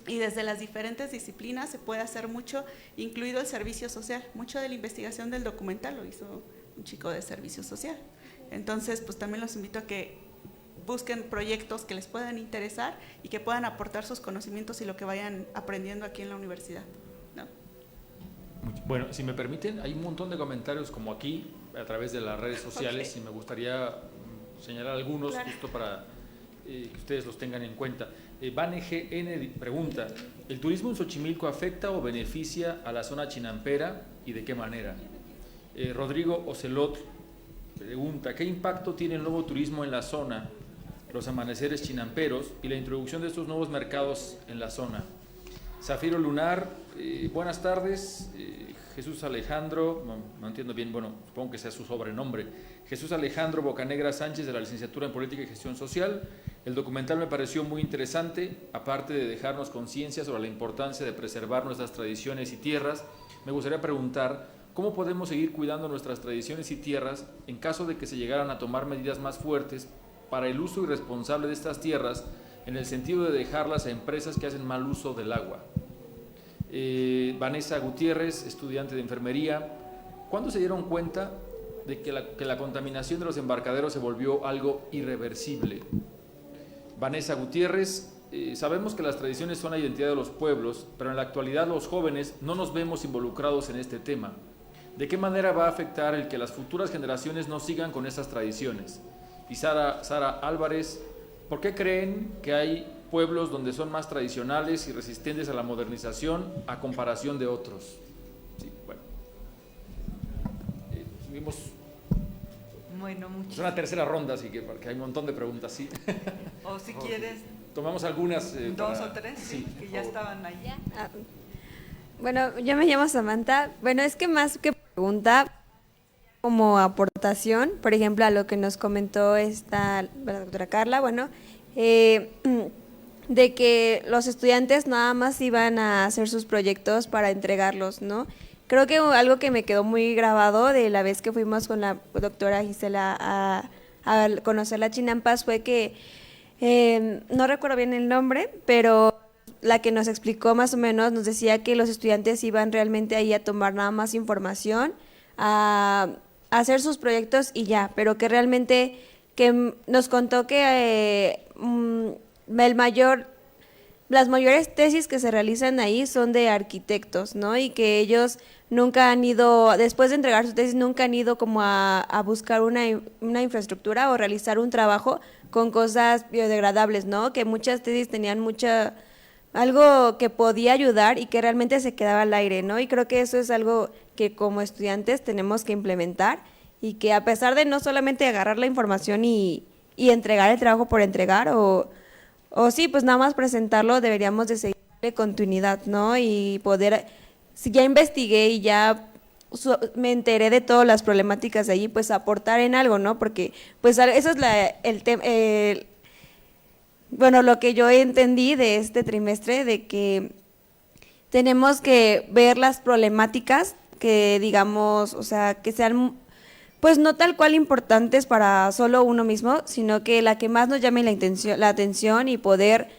y desde las diferentes disciplinas se puede hacer mucho, incluido el servicio social. Mucho de la investigación del documental lo hizo un chico de servicio social. Entonces, pues también los invito a que busquen proyectos que les puedan interesar y que puedan aportar sus conocimientos y lo que vayan aprendiendo aquí en la universidad, ¿no? Bueno, si me permiten, hay un montón de comentarios como aquí, a través de las redes sociales, Okay. y me gustaría señalar algunos, Claro. justo para que ustedes los tengan en cuenta. Vane GN pregunta, ¿el turismo en Xochimilco afecta o beneficia a la zona chinampera y de qué manera? Rodrigo Ocelot pregunta, ¿qué impacto tiene el nuevo turismo en la zona, los amaneceres chinamperos y la introducción de estos nuevos mercados en la zona? Zafiro Lunar, buenas tardes. Jesús Alejandro, no entiendo bien, bueno, supongo que sea su sobrenombre. Jesús Alejandro Bocanegra Sánchez, de la licenciatura en Política y Gestión Social. El documental me pareció muy interesante, aparte de dejarnos conciencia sobre la importancia de preservar nuestras tradiciones y tierras. Me gustaría preguntar, ¿cómo podemos seguir cuidando nuestras tradiciones y tierras en caso de que se llegaran a tomar medidas más fuertes para el uso irresponsable de estas tierras, en el sentido de dejarlas a empresas que hacen mal uso del agua? Vanessa Gutiérrez, estudiante de enfermería, ¿cuándo se dieron cuenta de que la contaminación de los embarcaderos se volvió algo irreversible? Vanessa Gutiérrez, sabemos que las tradiciones son la identidad de los pueblos, pero en la actualidad los jóvenes no nos vemos involucrados en este tema. ¿De qué manera va a afectar el que las futuras generaciones no sigan con estas tradiciones? Y Sara Álvarez, ¿por qué creen que hay pueblos donde son más tradicionales y resistentes a la modernización a comparación de otros? Sí, bueno. Tuvimos una tercera ronda, así que porque hay un montón de preguntas, sí. O si quieres, tomamos algunas. dos o tres, sí, que ya estaban ahí. Bueno, yo me llamo Samantha. Bueno, es que más que pregunta, como aportación, por ejemplo, a lo que nos comentó la doctora Carla, bueno, de que los estudiantes nada más iban a hacer sus proyectos para entregarlos, ¿no? Creo que algo que me quedó muy grabado de la vez que fuimos con la doctora Gisela a conocer la Chinampas fue que, no recuerdo bien el nombre, pero la que nos explicó más o menos nos decía que los estudiantes iban realmente ahí a tomar nada más información, a hacer sus proyectos y ya, pero que realmente que nos contó que las mayores tesis que se realizan ahí son de arquitectos, ¿no? Y que ellos nunca han ido, después de entregar su tesis, nunca han ido como a buscar una infraestructura o realizar un trabajo con cosas biodegradables, ¿no? Que muchas tesis tenían algo que podía ayudar y que realmente se quedaba al aire, ¿no? Y creo que eso es algo que como estudiantes tenemos que implementar y que a pesar de no solamente agarrar la información y entregar el trabajo por entregar o sí, pues nada más presentarlo, deberíamos de seguirle continuidad, ¿no? Y poder, si ya investigué y ya me enteré de todas las problemáticas de allí, pues aportar en algo, ¿no? Porque pues eso es bueno, lo que yo entendí de este trimestre, de que tenemos que ver las problemáticas que digamos, o sea, que sean pues no tal cual importantes para solo uno mismo, sino que la que más nos llame la atención y poder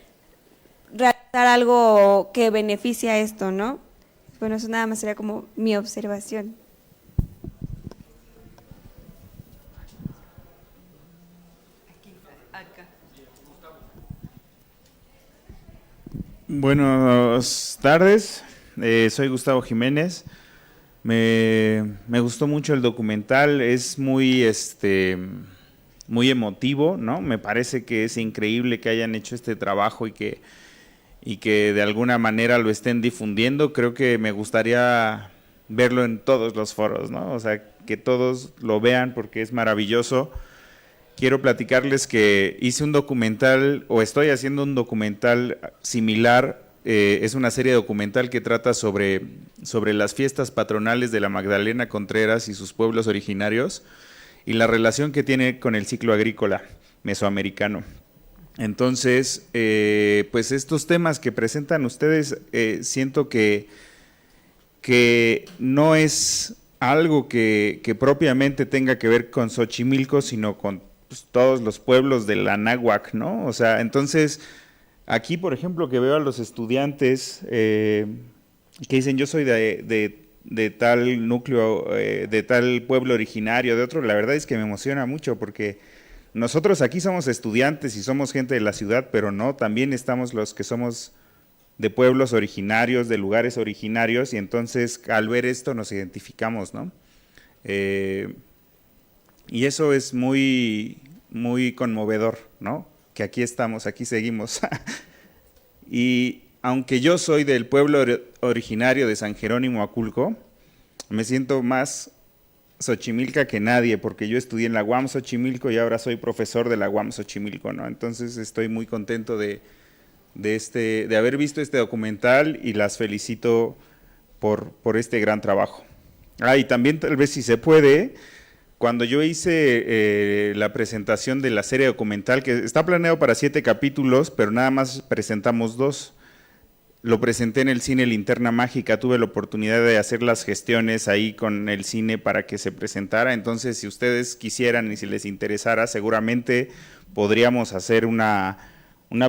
realizar algo que beneficie a esto, ¿no? Bueno, eso nada más sería como mi observación. Buenas tardes, soy Gustavo Jiménez. Me gustó mucho el documental, es muy emotivo, ¿no? Me parece que es increíble que hayan hecho este trabajo y que de alguna manera lo estén difundiendo. Creo que me gustaría verlo en todos los foros, ¿no? O sea, que todos lo vean porque es maravilloso. Quiero platicarles que hice un documental, o estoy haciendo un documental similar. Es una serie documental que trata sobre las fiestas patronales de la Magdalena Contreras y sus pueblos originarios y la relación que tiene con el ciclo agrícola mesoamericano. Entonces, pues estos temas que presentan ustedes, siento que no es algo que propiamente tenga que ver con Xochimilco, sino con pues, todos los pueblos de la Náhuac, ¿no? O sea, entonces... Aquí, por ejemplo, que veo a los estudiantes que dicen yo soy de tal núcleo, de tal pueblo originario, de otro, la verdad es que me emociona mucho porque nosotros aquí somos estudiantes y somos gente de la ciudad, pero no, también estamos los que somos de pueblos originarios, de lugares originarios, y entonces al ver esto nos identificamos, ¿no? Y eso es muy, muy conmovedor, ¿no? Que aquí estamos, aquí seguimos. Y aunque yo soy del pueblo originario de San Jerónimo Aculco, me siento más Xochimilca que nadie, porque yo estudié en la UAM Xochimilco y ahora soy profesor de la UAM Xochimilco, ¿no? Entonces estoy muy contento de haber visto este documental y las felicito por este gran trabajo. Y también tal vez si se puede... Cuando yo hice la presentación de la serie documental, que está planeado para 7 capítulos, pero nada más presentamos 2, lo presenté en el cine Linterna Mágica, tuve la oportunidad de hacer las gestiones ahí con el cine para que se presentara, entonces si ustedes quisieran y si les interesara, seguramente podríamos hacer una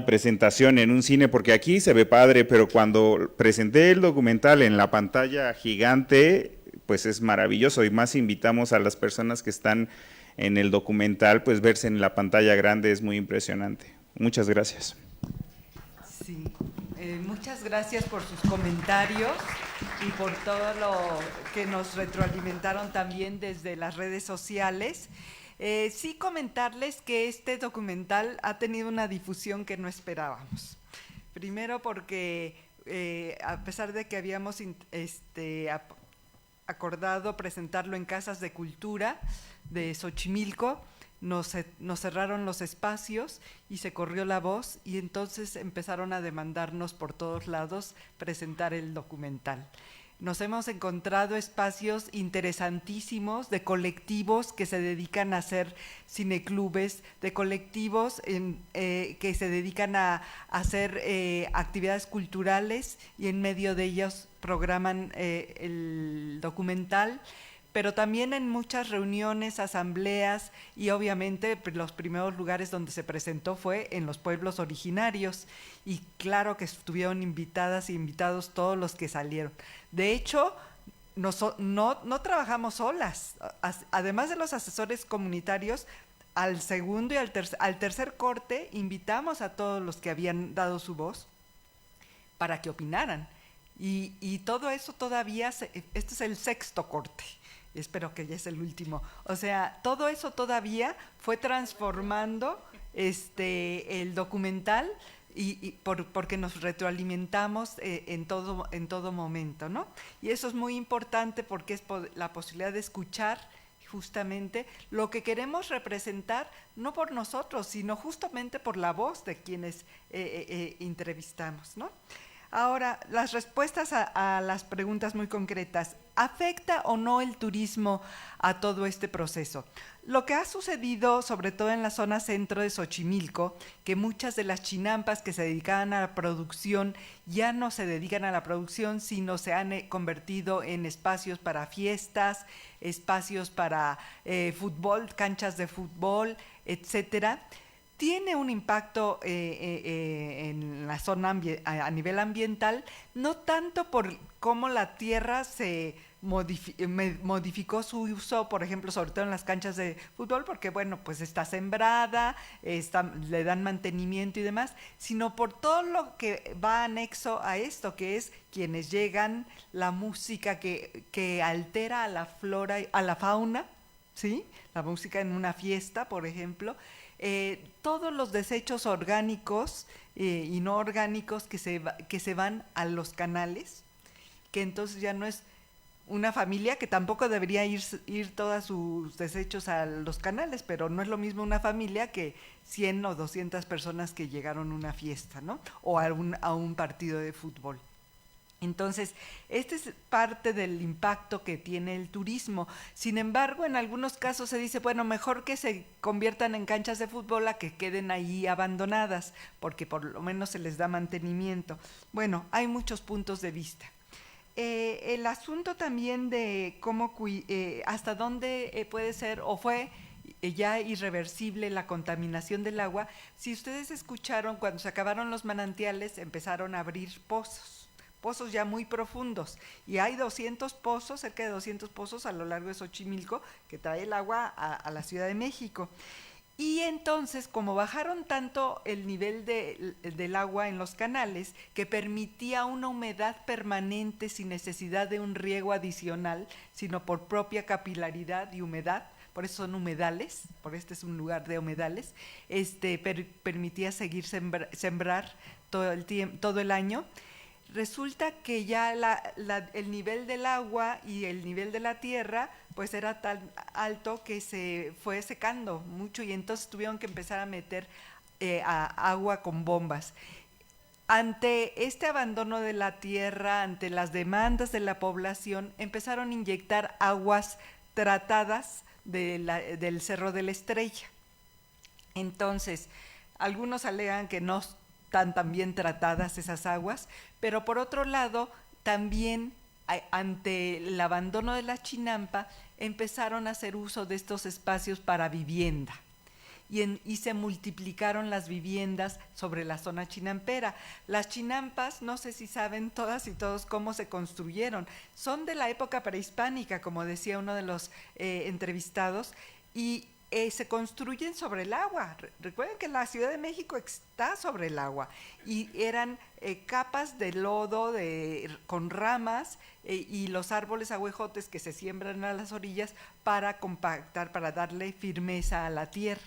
presentación en un cine, porque aquí se ve padre, pero cuando presenté el documental en la pantalla gigante, pues es maravilloso, y más invitamos a las personas que están en el documental, pues verse en la pantalla grande es muy impresionante. Muchas gracias. Sí, muchas gracias por sus comentarios y por todo lo que nos retroalimentaron también desde las redes sociales. Sí comentarles que este documental ha tenido una difusión que no esperábamos. Primero porque a pesar de que habíamos acordado presentarlo en Casas de Cultura de Xochimilco, nos cerraron los espacios y se corrió la voz y entonces empezaron a demandarnos por todos lados presentar el documental. Nos hemos encontrado espacios interesantísimos de colectivos que se dedican a hacer cineclubes, de colectivos que se dedican a hacer actividades culturales y en medio de ellos programan el documental, pero también en muchas reuniones, asambleas y obviamente los primeros lugares donde se presentó fue en los pueblos originarios y claro que estuvieron invitadas e invitados todos los que salieron. De hecho, no trabajamos solas, además de los asesores comunitarios, al segundo y al tercer corte invitamos a todos los que habían dado su voz para que opinaran y todo eso todavía, este es el 6º corte. Espero que ya es el último. O sea, todo eso todavía fue transformando el documental porque nos retroalimentamos en todo momento, ¿no? Y eso es muy importante porque es la posibilidad de escuchar justamente lo que queremos representar, no por nosotros, sino justamente por la voz de quienes entrevistamos, ¿no? Ahora, las respuestas a las preguntas muy concretas. ¿Afecta o no el turismo a todo este proceso? Lo que ha sucedido, sobre todo en la zona centro de Xochimilco, que muchas de las chinampas que se dedicaban a la producción ya no se dedican a la producción, sino se han convertido en espacios para fiestas, espacios para fútbol, canchas de fútbol, etcétera. Tiene un impacto en la zona a nivel ambiental, no tanto por cómo la tierra se modificó su uso, por ejemplo, sobre todo en las canchas de fútbol, porque bueno, pues está sembrada, le dan mantenimiento y demás, sino por todo lo que va anexo a esto, que es quienes llegan, la música que altera a la flora, a la fauna, ¿sí? La música en una fiesta, por ejemplo. Todos los desechos orgánicos y no orgánicos que se van a los canales, que entonces ya no es una familia, que tampoco debería ir todos sus desechos a los canales, pero no es lo mismo una familia que 100 o 200 personas que llegaron a una fiesta, ¿no? O a un partido de fútbol. Entonces, este es parte del impacto que tiene el turismo. Sin embargo, en algunos casos se dice, bueno, mejor que se conviertan en canchas de fútbol a que queden ahí abandonadas, porque por lo menos se les da mantenimiento. Bueno, hay muchos puntos de vista. El asunto también de cómo hasta dónde puede ser o fue ya irreversible la contaminación del agua. Si ustedes escucharon, cuando se acabaron los manantiales, empezaron a abrir pozos ya muy profundos, y hay 200 pozos, cerca de 200 pozos a lo largo de Xochimilco, que trae el agua a la Ciudad de México. Y entonces, como bajaron tanto el nivel del agua en los canales, que permitía una humedad permanente sin necesidad de un riego adicional, sino por propia capilaridad y humedad, por eso son humedales, por este es un lugar de humedales, permitía seguir sembrar todo el año. Resulta que ya el nivel del agua y el nivel de la tierra pues era tan alto que se fue secando mucho, y entonces tuvieron que empezar a meter agua con bombas. Ante este abandono de la tierra, ante las demandas de la población, empezaron a inyectar aguas tratadas del Cerro de la Estrella. Entonces, algunos alegan que no están tan bien tratadas esas aguas, pero por otro lado, también ante el abandono de la chinampa, empezaron a hacer uso de estos espacios para vivienda. Y se multiplicaron las viviendas sobre la zona chinampera. Las chinampas, no sé si saben todas y todos cómo se construyeron, son de la época prehispánica, como decía uno de los entrevistados, y se construyen sobre el agua. Recuerden que la Ciudad de México está sobre el agua, y eran capas de lodo con ramas y los árboles ahuejotes que se siembran a las orillas para compactar, para darle firmeza a la tierra.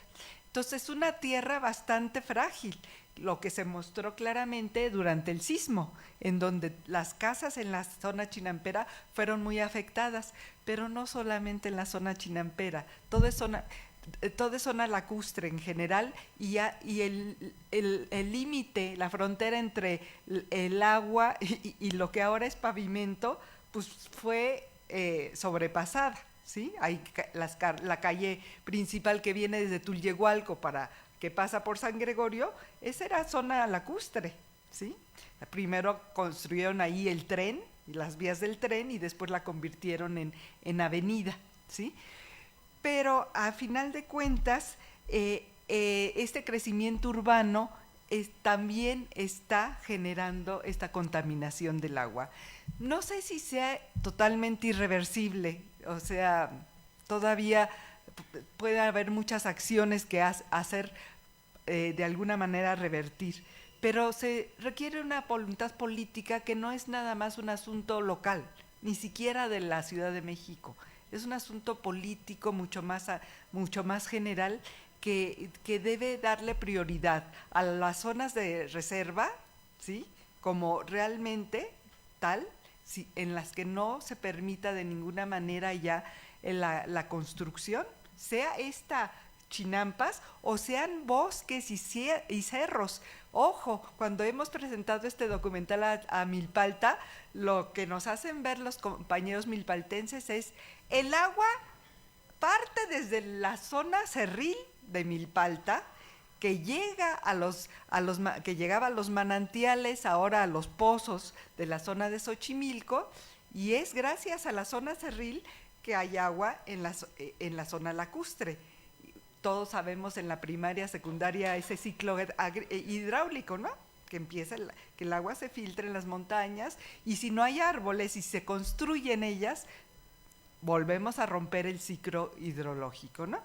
Entonces, una tierra bastante frágil, lo que se mostró claramente durante el sismo, en donde las casas en la zona chinampera fueron muy afectadas, pero no solamente en la zona chinampera, toda zona lacustre en general, y el límite, la frontera entre el agua y lo que ahora es pavimento, pues fue sobrepasada, ¿sí? Hay la calle principal que viene desde Tulyehualco que pasa por San Gregorio, esa era zona lacustre, ¿sí? Primero construyeron ahí el tren y las vías del tren, y después la convirtieron en avenida, ¿sí? Pero a final de cuentas, este crecimiento urbano también está generando esta contaminación del agua. No sé si sea totalmente irreversible, o sea, todavía puede haber muchas acciones que hacer de alguna manera revertir, pero se requiere una voluntad política que no es nada más un asunto local, ni siquiera de la Ciudad de México. Es un asunto político mucho más general, que debe darle prioridad a las zonas de reserva, ¿sí? Como realmente tal, en las que no se permita de ninguna manera ya la construcción, sea esta chinampas o sean bosques y cerros. Ojo, cuando hemos presentado este documental a Milpalta, lo que nos hacen ver los compañeros milpaltenses es el agua parte desde la zona cerril de Milpalta, que llega que llegaba a los manantiales, ahora a los pozos de la zona de Xochimilco, y es gracias a la zona cerril que hay agua en la zona lacustre. Todos sabemos en la primaria, secundaria, ese ciclo hidráulico, ¿no? Que empieza, que el agua se filtra en las montañas, y si no hay árboles y se construyen ellas, volvemos a romper el ciclo hidrológico, ¿no?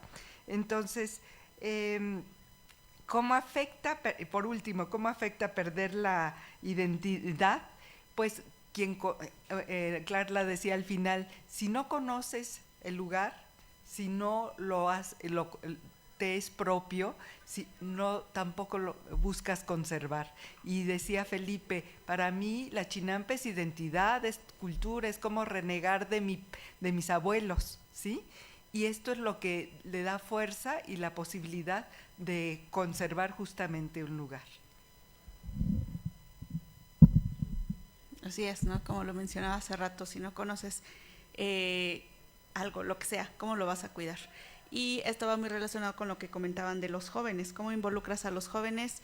Entonces, ¿cómo afecta, por último, cómo afecta perder la identidad? Pues, Clarla decía al final, si no conoces el lugar, si no te es propio, si no tampoco lo buscas conservar. Y decía Felipe, para mí la chinampa es identidad, es cultura, es como renegar de mis abuelos, ¿sí? Y esto es lo que le da fuerza y la posibilidad de conservar justamente un lugar. Así es, ¿no? Como lo mencionaba hace rato, si no conoces algo, lo que sea, ¿cómo lo vas a cuidar? Y esto va muy relacionado con lo que comentaban de los jóvenes. ¿Cómo involucras a los jóvenes?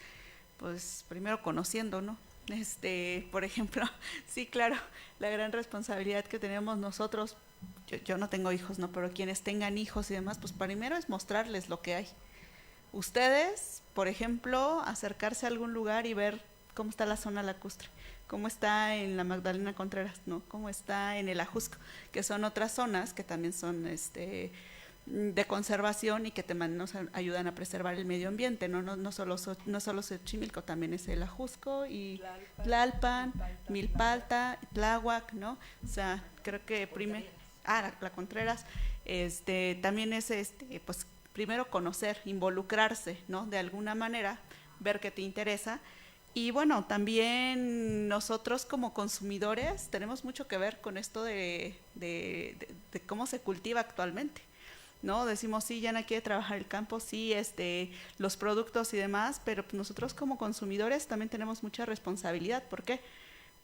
Pues primero conociendo, ¿no? Por ejemplo, sí, claro, la gran responsabilidad que tenemos nosotros, yo no tengo hijos, ¿no? Pero quienes tengan hijos y demás, pues primero es mostrarles lo que hay. Ustedes, por ejemplo, acercarse a algún lugar y ver cómo está la zona lacustre, cómo está en la Magdalena Contreras, ¿no? Cómo está en el Ajusco, que son otras zonas que también son de conservación y que nos ayudan a preservar el medio ambiente, no solo Xochimilco, también es el Ajusco y Tlalpan, Milpalta, Tláhuac, ¿no? O sea, creo que la Contreras, también es pues primero conocer, involucrarse, ¿no? De alguna manera, ver qué te interesa. Y bueno, también nosotros como consumidores tenemos mucho que ver con esto de cómo se cultiva actualmente, ¿no? Decimos, sí, ya no quiere trabajar el campo, sí, los productos y demás, pero nosotros como consumidores también tenemos mucha responsabilidad. ¿Por qué?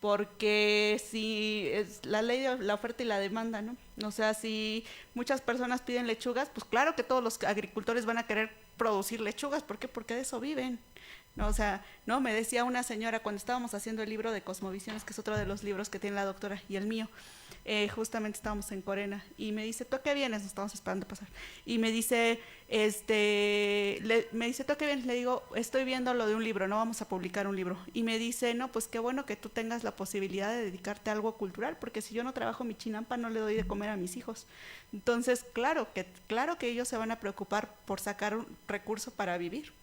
Porque si es la ley de la oferta y la demanda, ¿no? O sea, si muchas personas piden lechugas, pues claro que todos los agricultores van a querer producir lechugas. ¿Por qué? Porque de eso viven. No, o sea, no, me decía una señora cuando estábamos haciendo el libro de Cosmovisiones, que es otro de los libros que tiene la doctora, y el mío, justamente estábamos en Corena, y me dice, ¿tú a qué vienes? Nos estábamos esperando pasar. Y me dice, me dice, ¿tú a qué vienes? Le digo, estoy viendo lo de un libro, no vamos a publicar un libro. Y me dice, no, pues qué bueno que tú tengas la posibilidad de dedicarte a algo cultural, porque si yo no trabajo mi chinampa, no le doy de comer a mis hijos. Entonces, claro que ellos se van a preocupar por sacar un recurso para vivir.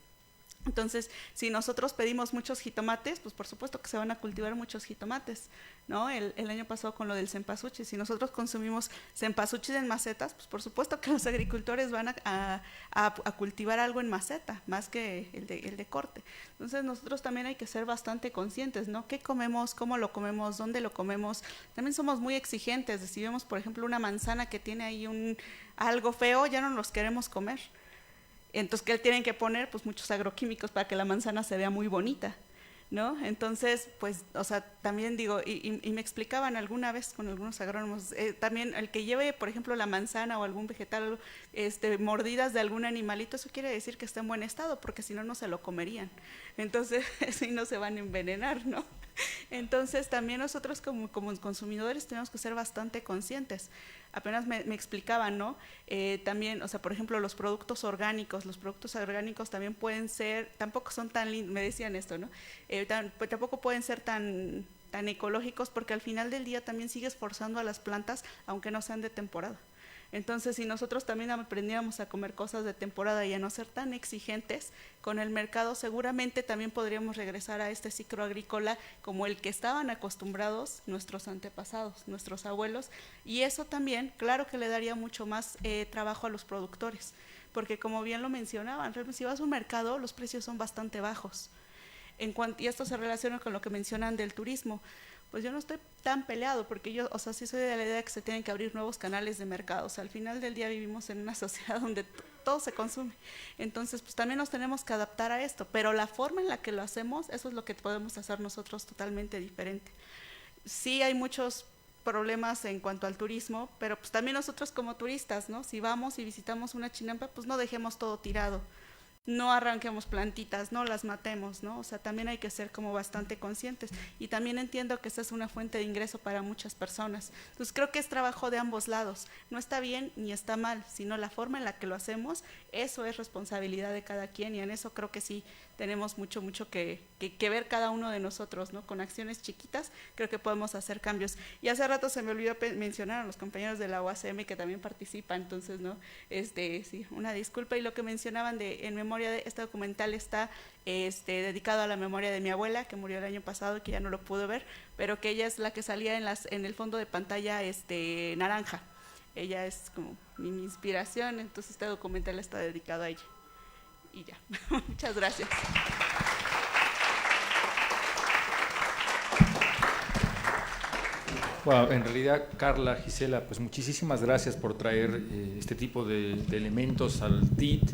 Entonces, si nosotros pedimos muchos jitomates, pues por supuesto que se van a cultivar muchos jitomates, ¿no? El año pasado con lo del cempasúchil, si nosotros consumimos cempasúchil en macetas, pues por supuesto que los agricultores van a cultivar algo en maceta, más que el de corte. Entonces, nosotros también hay que ser bastante conscientes, ¿no? ¿Qué comemos? ¿Cómo lo comemos? ¿Dónde lo comemos? También somos muy exigentes. Si vemos, por ejemplo, una manzana que tiene ahí algo feo, ya no los queremos comer. Entonces, ¿qué tienen que poner? Pues muchos agroquímicos para que la manzana se vea muy bonita, ¿no? Entonces, pues, o sea, también digo, y me explicaban alguna vez con algunos agrónomos, también el que lleve, por ejemplo, la manzana o algún vegetal, mordidas de algún animalito, eso quiere decir que está en buen estado, porque si no, no se lo comerían. Entonces, si no se van a envenenar, ¿no? Entonces, también nosotros como consumidores tenemos que ser bastante conscientes. Apenas me explicaban, ¿no? También, o sea, por ejemplo, los productos orgánicos también pueden ser, tampoco son tan lindos, me decían esto, ¿no? Tampoco pueden ser tan ecológicos, porque al final del día también sigues forzando a las plantas, aunque no sean de temporada. Entonces, si nosotros también aprendiéramos a comer cosas de temporada y a no ser tan exigentes con el mercado, seguramente también podríamos regresar a este ciclo agrícola como el que estaban acostumbrados nuestros antepasados, nuestros abuelos, y eso también, claro que le daría mucho más trabajo a los productores, porque como bien lo mencionaban, si vas a un mercado, los precios son bastante bajos. Y esto se relaciona con lo que mencionan del turismo. pues yo no estoy tan peleado, porque yo, o sea, sí soy de la idea de que se tienen que abrir nuevos canales de mercado. O sea, al final del día vivimos en una sociedad donde todo se consume. Entonces, pues también nos tenemos que adaptar a esto, pero la forma en la que lo hacemos, eso es lo que podemos hacer nosotros totalmente diferente. Sí hay muchos problemas en cuanto al turismo, pero pues también nosotros como turistas, ¿no? Si vamos y visitamos una chinampa, pues no dejemos todo tirado. No arranquemos plantitas, no las matemos, ¿no? O sea, también hay que ser como bastante conscientes. Y también entiendo que esta es una fuente de ingreso para muchas personas. Entonces creo que es trabajo de ambos lados. No está bien ni está mal, sino la forma en la que lo hacemos, eso es responsabilidad de cada quien, y en eso creo que sí tenemos mucho que ver cada uno de nosotros, ¿no? Con acciones chiquitas creo que podemos hacer cambios. Y hace rato se me olvidó mencionar a los compañeros de la UACM que también participan, entonces, ¿no? Sí, una disculpa. Y lo que mencionaban en memoria de este documental está dedicado a la memoria de mi abuela, que murió el año pasado y que ya no lo pudo ver, pero que ella es la que salía en el fondo de pantalla naranja. Ella es como mi inspiración, entonces este documental está dedicado a ella. Y ya, muchas gracias. Bueno, en realidad, Carla, Gisela, pues muchísimas gracias por traer este tipo de elementos al TIT,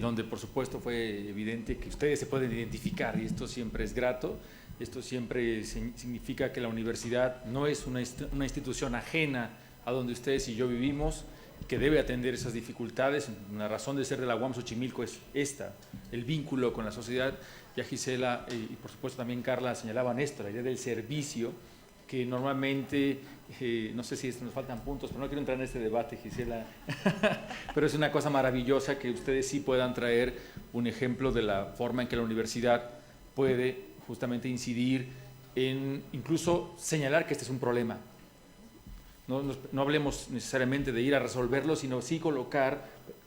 donde por supuesto fue evidente que ustedes se pueden identificar, y esto siempre es grato. Esto siempre significa que la universidad no es una institución ajena a donde ustedes y yo vivimos, que debe atender esas dificultades. Una razón de ser de la UAM Xochimilco es esta, el vínculo con la sociedad. Ya Gisela y por supuesto también Carla señalaban esto, la idea del servicio, que normalmente, no sé si nos faltan puntos, pero no quiero entrar en este debate, Gisela, pero es una cosa maravillosa que ustedes sí puedan traer un ejemplo de la forma en que la universidad puede justamente incidir en incluso señalar que este es un problema. No hablemos necesariamente de ir a resolverlo, sino sí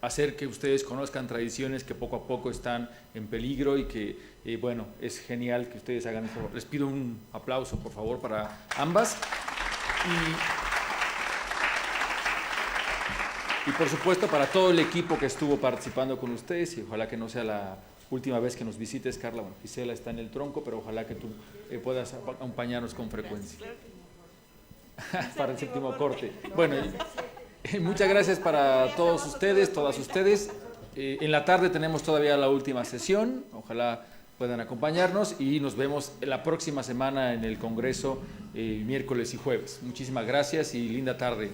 hacer que ustedes conozcan tradiciones que poco a poco están en peligro, y que, bueno, es genial que ustedes hagan eso. Les pido un aplauso, por favor, para ambas. Y por supuesto para todo el equipo que estuvo participando con ustedes, y ojalá que no sea la última vez que nos visites, Carla. Bueno, Gisela está en el tronco, pero ojalá que tú puedas acompañarnos con frecuencia. Para el séptimo corte. Bueno, muchas gracias para todos ustedes, todas ustedes. En la tarde tenemos todavía la última sesión, ojalá puedan acompañarnos, y nos vemos la próxima semana en el Congreso, miércoles y jueves. Muchísimas gracias y linda tarde.